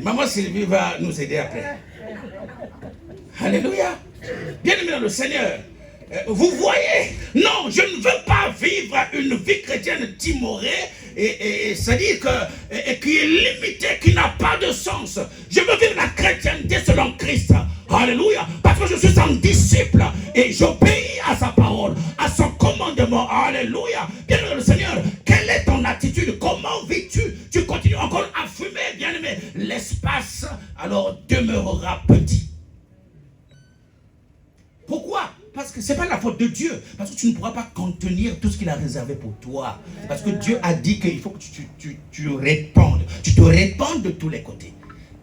Maman Sylvie va nous aider après. Alléluia. Bien-aimé dans le Seigneur, vous voyez, non, je ne veux pas vivre une vie chrétienne timorée et c'est-à-dire qui est limitée, qui n'a pas de sens. Je veux vivre la chrétienté selon Christ. Alléluia. Parce que je suis un disciple et j'obéis à sa parole, à son commandement. Alléluia. Bien-aimé le Seigneur, quelle est ton attitude? Comment vis-tu? Tu continues encore à fumer, bien-aimé. L'espace alors demeurera petit. Pourquoi? Parce que ce n'est pas la faute de Dieu. Parce que tu ne pourras pas contenir tout ce qu'il a réservé pour toi. Parce que Dieu a dit qu'il faut que tu répandes. Tu te répandes de tous les côtés.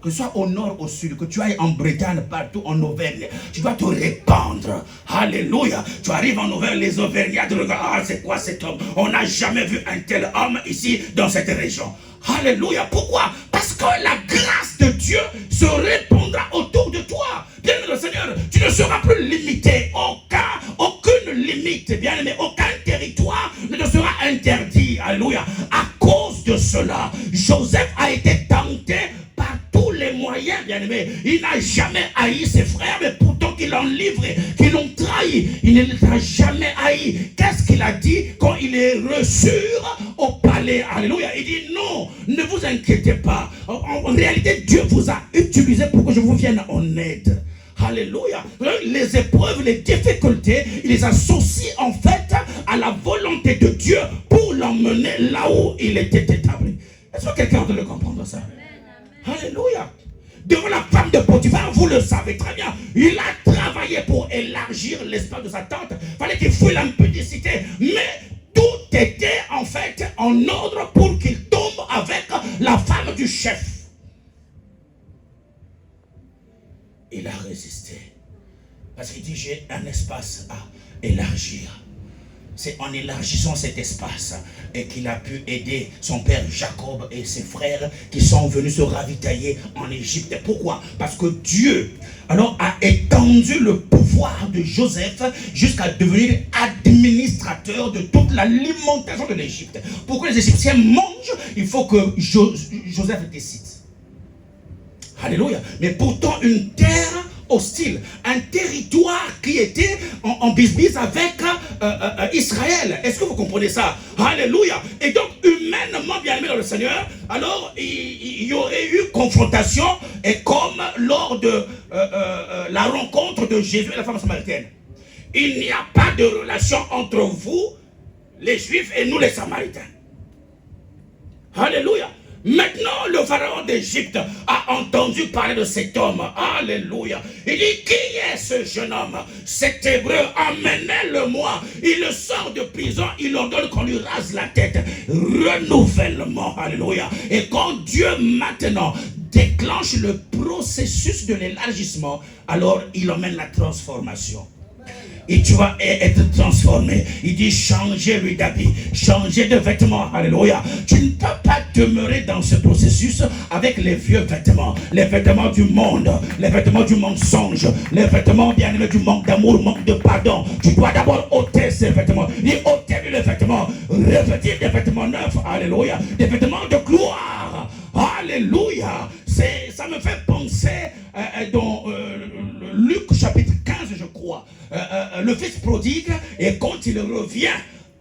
Que ce soit au nord, au sud, que tu ailles en Bretagne, partout en Auvergne, tu dois te répandre. Alléluia. Tu arrives en Auvergne, les Auvergnats te regardent. Ah, c'est quoi cet homme? On n'a jamais vu un tel homme ici dans cette région. Alléluia. Pourquoi? Parce que la grâce de Dieu se répandra autour de toi. Bien-aimé le Seigneur, tu ne seras plus limité. Aucune limite, bien-aimé, aucun territoire ne te sera interdit. Alléluia. À cause de cela, Joseph a été tenté par tous les moyens, bien-aimé. Il n'a jamais haï ses frères, mais pourtant qu'ils l'ont livré, qu'ils l'ont trahi. Il ne les a jamais haï. Qu'est-ce qu'il a dit quand il est reçu au palais? Alléluia. Il dit non, ne vous inquiétez pas. En réalité, Dieu vous a utilisé pour que je vous vienne en aide. Alléluia. Les épreuves, les difficultés, il les associe en fait à la volonté de Dieu pour l'emmener là où il était établi. Est-ce que quelqu'un doit le comprendre ça? Alléluia. Devant la femme de Potiphar, vous le savez très bien, il a travaillé pour élargir l'espace de sa tente. Il fallait qu'il fouille l'impudicité. Mais tout était en fait en ordre pour qu'il tombe avec la femme du chef. Il a résisté. Parce qu'il dit, j'ai un espace à élargir. C'est en élargissant cet espace et qu'il a pu aider son père Jacob et ses frères qui sont venus se ravitailler en Égypte. Pourquoi? Parce que Dieu alors a étendu le pouvoir de Joseph jusqu'à devenir administrateur de toute l'alimentation de l'Égypte. Pour que les Égyptiens mangent, il faut que Joseph décide. Alléluia. Mais pourtant une terre hostile, un territoire qui était en bisbise avec Israël. Est-ce que vous comprenez ça? Alléluia. Et donc humainement, bien aimé dans le Seigneur, alors il y aurait eu confrontation, et comme lors de la rencontre de Jésus et la femme samaritaine. Il n'y a pas de relation entre vous, les Juifs, et nous les Samaritains. Alléluia. Maintenant, le pharaon d'Égypte a entendu parler de cet homme. Alléluia. Il dit, qui est ce jeune homme? Cet Hébreu, emmenez-le-moi. Il le sort de prison, il ordonne qu'on lui rase la tête. Renouvellement. Alléluia. Et quand Dieu maintenant déclenche le processus de l'élargissement, alors il emmène la transformation. Et tu vas être transformé. Il dit changez-lui d'habit, changez de vêtements. Alléluia. Tu ne peux pas demeurer dans ce processus avec les vieux vêtements. Les vêtements du monde, les vêtements du mensonge, les vêtements bien aimés du manque d'amour, manque de pardon. Tu dois d'abord ôter ces vêtements. Il ôtez-lui les vêtements. Revêtir des vêtements neufs. Alléluia. Des vêtements de gloire. Alléluia. Ça me fait penser dans Luc chapitre 15, je crois. Le fils prodigue, et quand il revient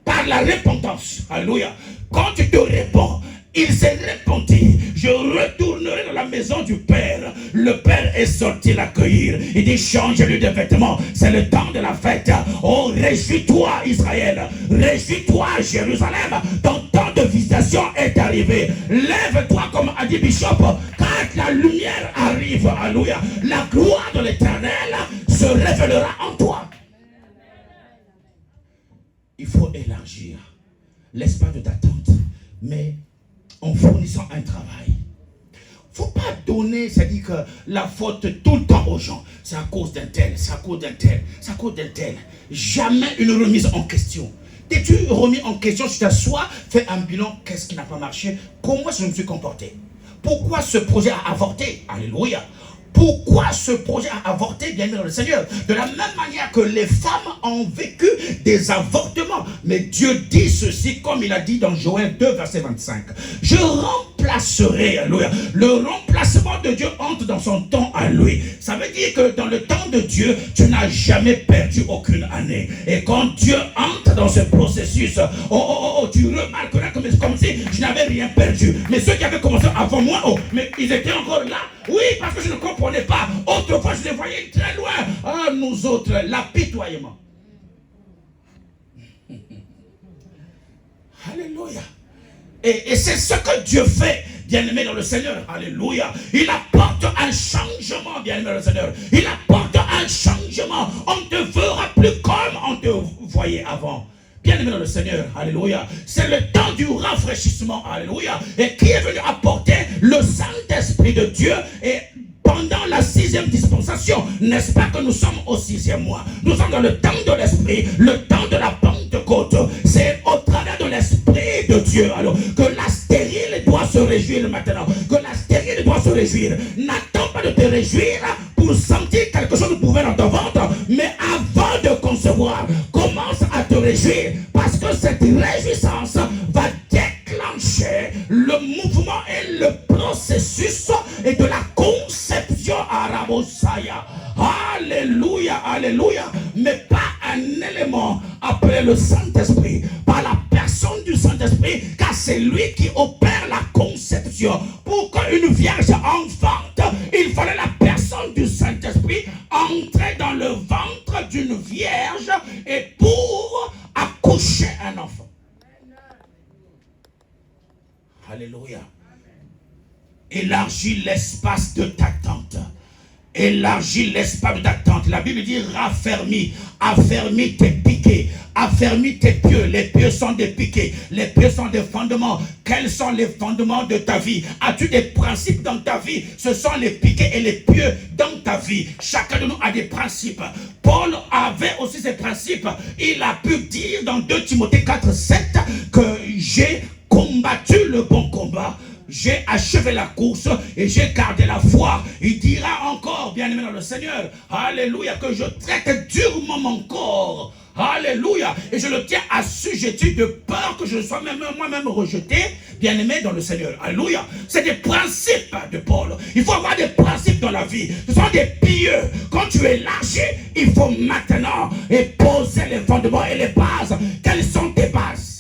par la repentance, alléluia, quand tu te répands, il s'est repenti. Je retournerai dans la maison du Père. Le Père est sorti l'accueillir. Il dit change-lui de vêtements. C'est le temps de la fête. Oh, réjouis-toi Israël. Réjouis-toi Jérusalem. Ton temps de visitation est arrivé. Lève-toi comme a dit Bishop. Quand la lumière arrive, alléluia, la gloire de l'Éternel se révélera en toi. Il faut élargir l'espace de ta tente, mais en fournissant un travail. Il ne faut pas donner, c'est-à-dire que la faute tout le temps aux gens. C'est à cause d'un tel, c'est à cause d'un tel, c'est à cause d'un tel. Jamais une remise en question. T'es-tu remis en question, tu t'assois, fais un bilan, qu'est-ce qui n'a pas marché? Comment je me suis comporté? Pourquoi ce projet a avorté? Alléluia. Pourquoi ce projet a avorté, bien aimé dans le Seigneur? De la même manière que les femmes ont vécu des avortements. Mais Dieu dit ceci, comme il a dit dans Joël 2, verset 25. Je remplace remplacerai. Alléluia. Le remplacement de Dieu entre dans son temps à lui. Ça veut dire que dans le temps de Dieu, tu n'as jamais perdu aucune année. Et quand Dieu entre dans ce processus, tu remarqueras comme si je n'avais rien perdu. Mais ceux qui avaient commencé avant moi, mais ils étaient encore là. Oui, parce que je ne comprenais pas. Autrefois, je les voyais très loin. Ah, nous autres, l'apitoiement. Alléluia. Et c'est ce que Dieu fait, bien-aimé dans le Seigneur. Alléluia. Il apporte un changement, bien-aimé dans le Seigneur. Il apporte un changement. On ne te verra plus comme on te voyait avant. Bien-aimé dans le Seigneur. Alléluia. C'est le temps du rafraîchissement. Alléluia. Et qui est venu apporter le Saint-Esprit de Dieu et pendant la 6e dispensation, n'est-ce pas que nous sommes au 6e mois? Nous sommes dans le temps de l'Esprit, le temps de la Pentecôte. C'est au travers de l'Esprit de Dieu alors que la stérile doit se réjouir maintenant. Que la stérile doit se réjouir. N'attends pas de te réjouir pour sentir quelque chose de pouvoir dans ton ventre, mais avant de concevoir, commence à te réjouir parce que cette réjouissance va déclencher le mouvement et le processus et de la conception arabosaya. Alléluia, alléluia. Mais pas un élément appelé le Saint-Esprit, par la personne du Saint-Esprit, car c'est lui qui opère la conception. Pour qu'une vierge enfante, il fallait la personne du Saint-Esprit entrer dans le ventre d'une vierge et pour accoucher un enfant. Alléluia. Élargis l'espace de ta tente. Élargis l'espace de ta tente. La Bible dit raffermis. Affermis tes piquets. Affermis tes pieux. Les pieux sont des piquets. Les pieux sont des fondements. Quels sont les fondements de ta vie? As-tu des principes dans ta vie? Ce sont les piquets et les pieux dans ta vie. Chacun de nous a des principes. Paul avait aussi ses principes. Il a pu dire dans 2 Timothée 4:7 que j'ai combattu le bon combat. J'ai achevé la course et j'ai gardé la foi. Il dira encore, bien-aimé dans le Seigneur, alléluia, que je traite durement mon corps. Alléluia. Et je le tiens assujetti de peur que je sois moi-même rejeté, bien-aimé dans le Seigneur. Alléluia. C'est des principes de Paul. Il faut avoir des principes dans la vie. Ce sont des pieux. Quand tu es lâché, il faut maintenant poser les fondements et les bases. Quelles sont tes bases?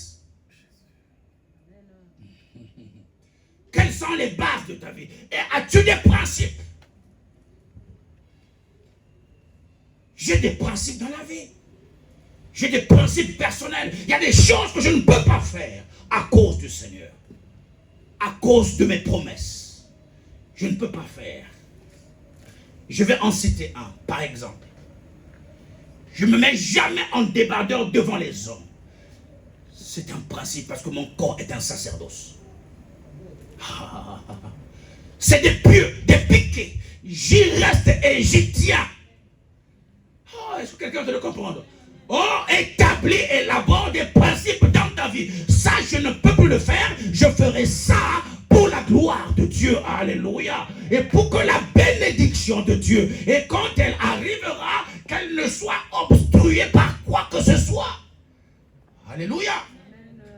Quelles sont les bases de ta vie? Et as-tu des principes? J'ai des principes dans la vie. J'ai des principes personnels. Il y a des choses que je ne peux pas faire à cause du Seigneur. À cause de mes promesses. Je ne peux pas faire. Je vais en citer un, par exemple. Je ne me mets jamais en débardeur devant les hommes. C'est un principe parce que mon corps est un sacerdoce. C'est des pieux, des piquets. J'y reste et j'y tiens. Est-ce que quelqu'un peut le comprendre? Établis et élabore des principes dans ta vie. Ça, je ne peux plus le faire. Je ferai ça pour la gloire de Dieu. Alléluia. Et pour que la bénédiction de Dieu, et quand elle arrivera, qu'elle ne soit obstruée par quoi que ce soit. Alléluia.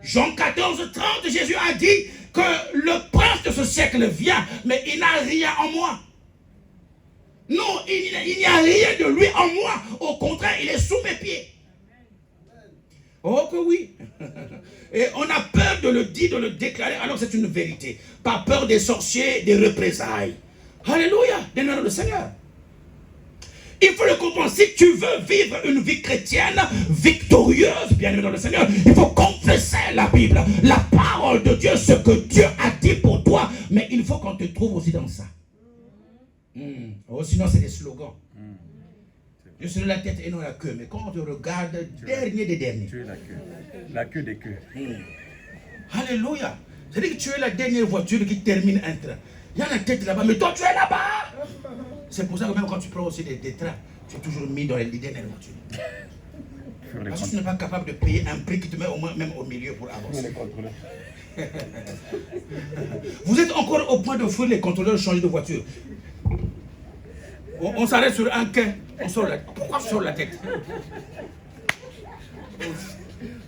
Jean 14:30, Jésus a dit que le prince de ce siècle vient, mais il n'a rien en moi. Non, il n'y a rien de lui en moi. Au contraire, il est sous mes pieds. Oh que oui. Et on a peur de le dire, de le déclarer, alors c'est une vérité. Pas peur des sorciers, des représailles. Alléluia, des noms du Seigneur. Il faut le comprendre. Si tu veux vivre une vie chrétienne victorieuse, bien aimé dans le Seigneur, il faut confesser la Bible, la parole de Dieu, ce que Dieu a dit pour toi. Mais il faut qu'on te trouve aussi dans ça. Oh, sinon, c'est des slogans. Je suis la tête et non la queue. Mais quand on te regarde, dernier des derniers. Tu es la queue. La queue des queues. Alléluia. C'est-à-dire que tu es la dernière voiture qui termine un train. Il y a la tête là-bas, mais toi tu es là-bas. C'est pour ça que même quand tu prends aussi des trains, tu es toujours mis dans les dernières voitures. Parce que tu n'es pas capable de payer un prix qui te met au moins même au milieu pour avancer. Vous êtes encore au point de faire les contrôleurs changer de voiture. On s'arrête sur un quai, on sort la tête. Pourquoi on sort la tête?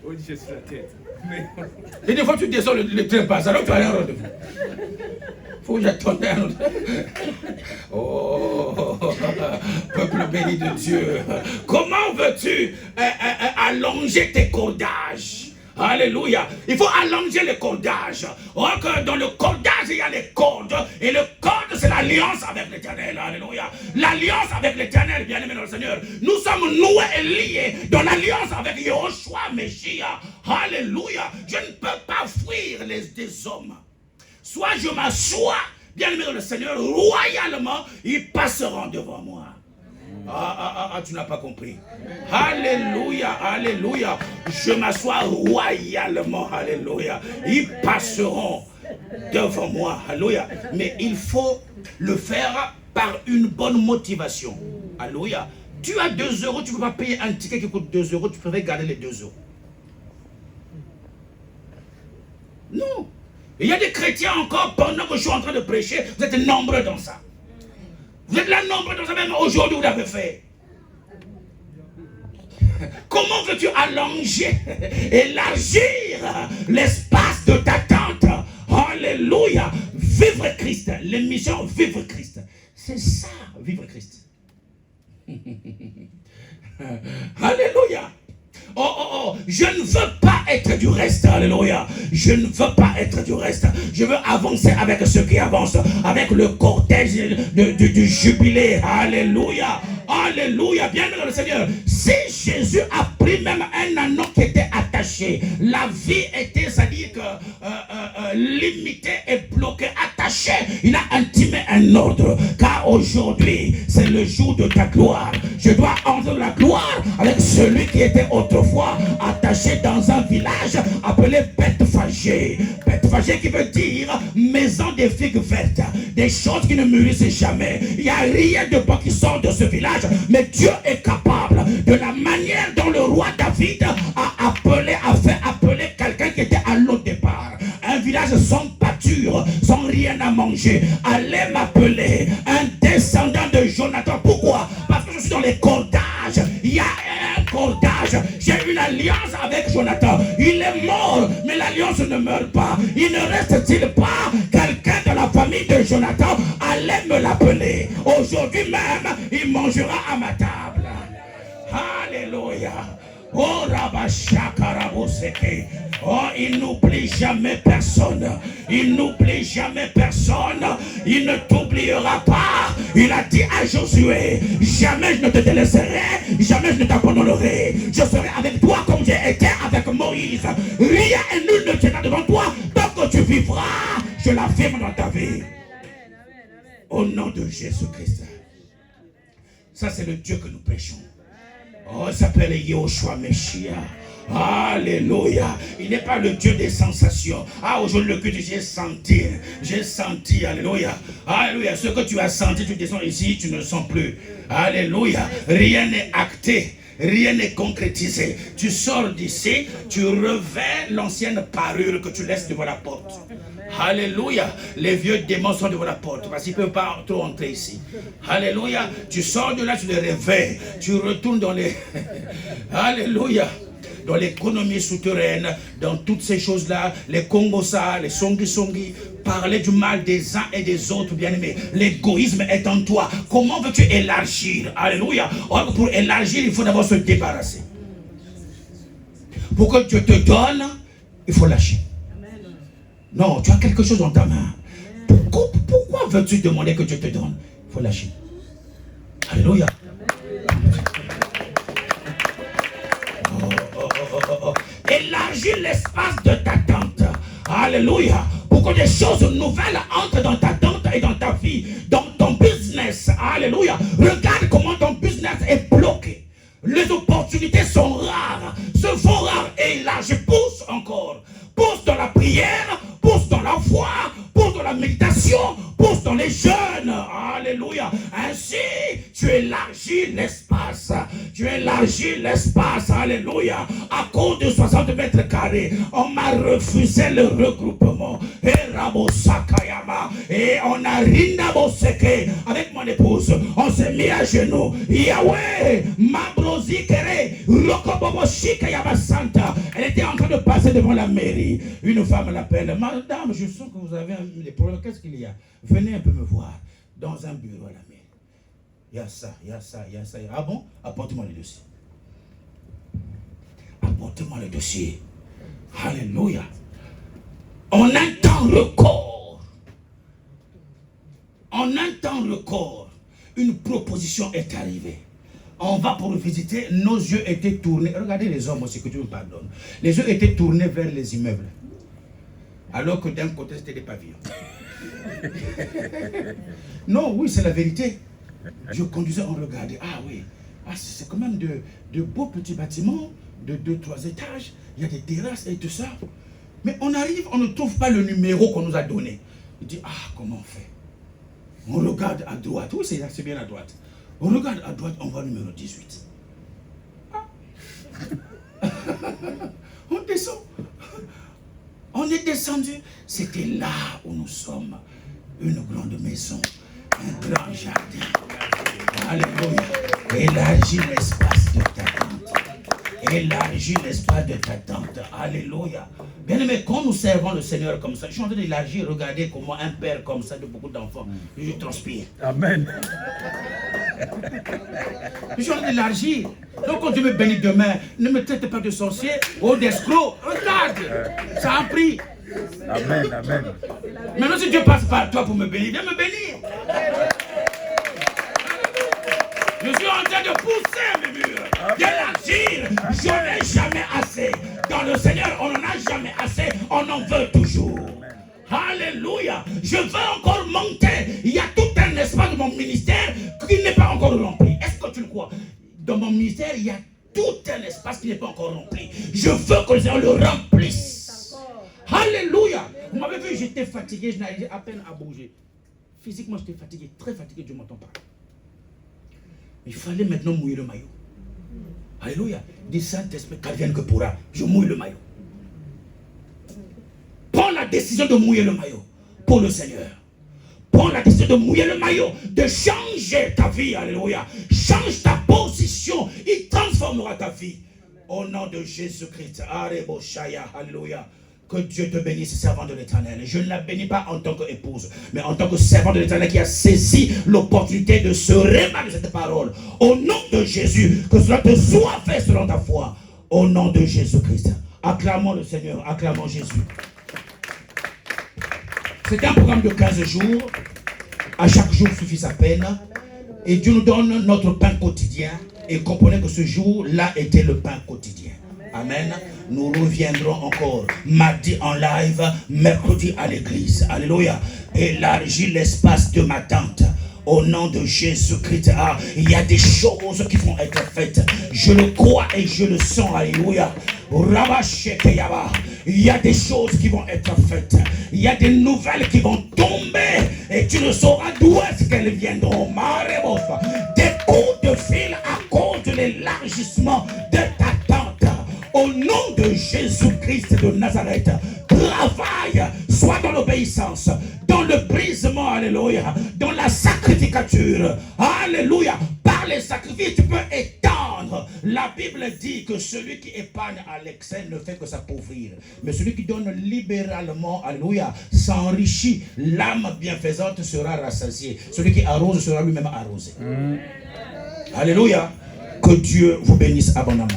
On dit je suis la tête. Et des fois, tu descends, le train passe, alors tu as un rendez-vous. Faut que j'attende un autre. Oh, peuple béni de Dieu. Comment veux-tu allonger tes cordages? Alléluia. Il faut allonger le cordage. Or que dans le cordage, il y a les cordes. Et le corde, c'est l'alliance avec l'Éternel. Alléluia. L'alliance avec l'Éternel, bien-aimé dans le Seigneur. Nous sommes noués et liés dans l'alliance avec Yahushua Messia. Alléluia. Je ne peux pas fuir des hommes. Soit je m'assois, bien-aimé dans le Seigneur, royalement, ils passeront devant moi. Tu n'as pas compris. Alléluia, alléluia. Je m'assois royalement, alléluia. Ils passeront devant moi, alléluia. Mais il faut le faire par une bonne motivation. Alléluia. Tu as 2 €, tu ne peux pas payer un ticket qui coûte 2 €, tu préfères garder les 2 €. Non. Il y a des chrétiens encore, pendant que je suis en train de prêcher, vous êtes nombreux dans ça. Vous êtes là nombreux dans ça, même aujourd'hui vous l'avez fait. Comment veux-tu allonger, élargir l'espace de ta tente? Alléluia. Vivre Christ. L'émission Vivre Christ. C'est ça, vivre Christ. Alléluia. Je ne veux pas être du reste, alléluia. Je ne veux pas être du reste. Je veux avancer avec ceux qui avancent, avec le cortège du jubilé, alléluia. Alléluia, bien dans le Seigneur. Si Jésus a pris même un anneau qui était attaché, la vie était, c'est-à-dire que limitée et bloquée, attachée. Il a intimé un ordre, car aujourd'hui, c'est le jour de ta gloire. Je dois entrer la gloire avec celui qui était autrefois attaché dans un village appelé Bethphagée. Bethphagée qui veut dire maison des figues vertes, des choses qui ne mûrissent jamais. Il n'y a rien de bon qui sort de ce village. Mais Dieu est capable, de la manière dont le roi David a fait appeler quelqu'un qui était à l'autre départ. Un village sans pâture, sans rien à manger. Allez m'appeler un descendant de Jonathan. Pourquoi? Parce que je suis dans les cordages. Il y a un cordage. J'ai une alliance avec Jonathan. Il est mort, mais l'alliance ne meurt pas. Il ne reste-t-il pas quelqu'un de la famille de Jonathan? Allez me l'appeler. Aujourd'hui même, il mangera à ma table. Alléluia. Oh Rabashakaraboseke. Oh, il n'oublie jamais personne. Il n'oublie jamais personne. Il ne t'oubliera pas. Il a dit à Josué, jamais je ne te délaisserai, jamais je ne t'abandonnerai. Je serai avec toi comme j'ai été avec Moïse. Rien et nul ne tiendra devant toi. Tant que tu vivras, je l'affirme dans ta vie. Au nom de Jésus-Christ. Ça, c'est le Dieu que nous prêchons. Oh, il s'appelle Yahushua Messia. Alléluia. Il n'est pas le Dieu des sensations. Aujourd'hui le culte, j'ai senti, alléluia. Alléluia. Ce que tu as senti, tu descends ici, tu ne le sens plus. Alléluia. Rien n'est acté. Rien n'est concrétisé. Tu sors d'ici, tu revêts l'ancienne parure que tu laisses devant la porte. Alléluia. Les vieux démons sont devant la porte parce qu'ils ne peuvent pas trop entrer ici. Alléluia. Tu sors de là, tu les réveilles. Tu retournes dans les... Alléluia. Dans l'économie souterraine, dans toutes ces choses-là, les Kongosa, les Songi, parler du mal des uns et des autres, bien-aimés. L'égoïsme est en toi. Comment veux-tu élargir? Alléluia. Or, pour élargir, il faut d'abord se débarrasser. Pour que Dieu te donne, il faut lâcher. Non, tu as quelque chose dans ta main. Pourquoi veux-tu demander que Dieu te donne? Il faut lâcher. Alléluia. Élargis l'espace de ta tente. Alléluia. Pour que des choses nouvelles entrent dans ta tente et dans ta vie, dans ton business. Alléluia. Regarde comment ton business est bloqué. Les opportunités sont rares, se font rares et élargis. Pousse encore. Pousse dans la prière, pousse dans la foi, pousse dans la méditation, pousse dans les jeûnes. Alléluia. Ainsi, tu élargis l'espace. Tu élargis l'espace. Alléluia. À cause de 60 mètres carrés, on m'a refusé le regroupement. Et on a rinaboseke avec mon épouse. On s'est mis à genoux. Yahweh, Mabrosi Kere, Rokobobo Shika Yabasanta. Elle était en train de passer passait devant la mairie. Une femme l'appelle. Madame, je sens que vous avez des problèmes. Qu'est-ce qu'il y a? Venez un peu me voir. Dans un bureau à la mairie. Il y a ça, il y a ça, il y a ça. Ah bon? Apportez-moi le dossier. Apportez-moi le dossier. Alléluia. En un temps record. En un temps record, une proposition est arrivée. On va pour visiter, nos yeux étaient tournés. Regardez les hommes aussi, que Dieu me pardonne. Les yeux étaient tournés vers les immeubles. Alors que d'un côté, c'était des pavillons. Non, oui, c'est la vérité. Je conduisais, on regardait. Ah oui, c'est quand même de beaux petits bâtiments, de 2-3 étages. Il y a des terrasses et tout ça. Mais on arrive, on ne trouve pas le numéro qu'on nous a donné. Il dit, comment on fait? On regarde à droite. Oui, c'est bien à droite. On regarde à droite, on voit le numéro 18. On descend. On est descendu. C'était là où nous sommes. Une grande maison, un grand jardin. Alléluia. Élargis l'espace de ta tente. Élargis l'espace de ta tente. Alléluia. Bien aimé, quand nous servons le Seigneur comme ça, je suis en train d'élargir. Regardez comment un père comme ça, de beaucoup d'enfants, je transpire. Amen. Je suis en train d'élargir. Donc quand Dieu me bénit demain, ne me traite pas de sorcier ou d'escroc. Regarde, ça a pris. Amen, amen. Maintenant si Dieu passe par toi pour me bénir, viens me bénir. Je suis en train de pousser mes murs, d'élargir. Je n'ai jamais assez. Dans le Seigneur, on n'en a jamais assez. On en veut toujours. Alléluia. Je veux encore monter. Il y a tout un espace de mon ministère qui n'est pas encore rempli. Est-ce que tu le crois? Dans mon ministère, il y a tout un espace qui n'est pas encore rempli. Je veux que le Seigneur le remplisse. Alléluia. Vous m'avez vu, j'étais fatigué, je n'arrivais à peine à bouger. Physiquement, j'étais fatigué, très fatigué, Dieu m'entend parler. Il fallait maintenant mouiller le maillot. Alléluia. Dis Saint-Esprit, qu'advienne que pourra. Je mouille le maillot. Prends la décision de mouiller le maillot pour le Seigneur. Prends la décision de mouiller le maillot, de changer ta vie. Alléluia. Change ta position. Il transformera ta vie. Au nom de Jésus-Christ. Alléluia. Que Dieu te bénisse, servant de l'Éternel. Je ne la bénis pas en tant qu'épouse, mais en tant que servant de l'Éternel qui a saisi l'opportunité de se révéler de cette parole. Au nom de Jésus, que cela te soit fait selon ta foi. Au nom de Jésus-Christ. Acclamons le Seigneur, acclamons Jésus. C'est un programme de 15 jours. À chaque jour suffit sa peine. Et Dieu nous donne notre pain quotidien. Et comprenez que ce jour-là était le pain quotidien. Amen. Nous reviendrons encore mardi en live, mercredi à l'église. Alléluia. Élargis l'espace de ma tente. Au nom de Jésus-Christ, il y a des choses qui vont être faites. Je le crois et je le sens. Alléluia. Il y a des choses qui vont être faites. Il y a des nouvelles qui vont tomber. Et tu ne sauras d'où est-ce qu'elles viendront. Des coups de fil à cause de l'élargissement de ta tente. Au nom de Jésus-Christ de Nazareth, travaille, sois dans l'obéissance, dans le brisement, alléluia, dans la sacrificature, alléluia. Par les sacrifices, tu peux étendre. La Bible dit que celui qui épargne à l'excès ne fait que s'appauvrir. Mais celui qui donne libéralement, alléluia, s'enrichit. L'âme bienfaisante sera rassasiée. Celui qui arrose sera lui-même arrosé. Alléluia. Que Dieu vous bénisse abondamment.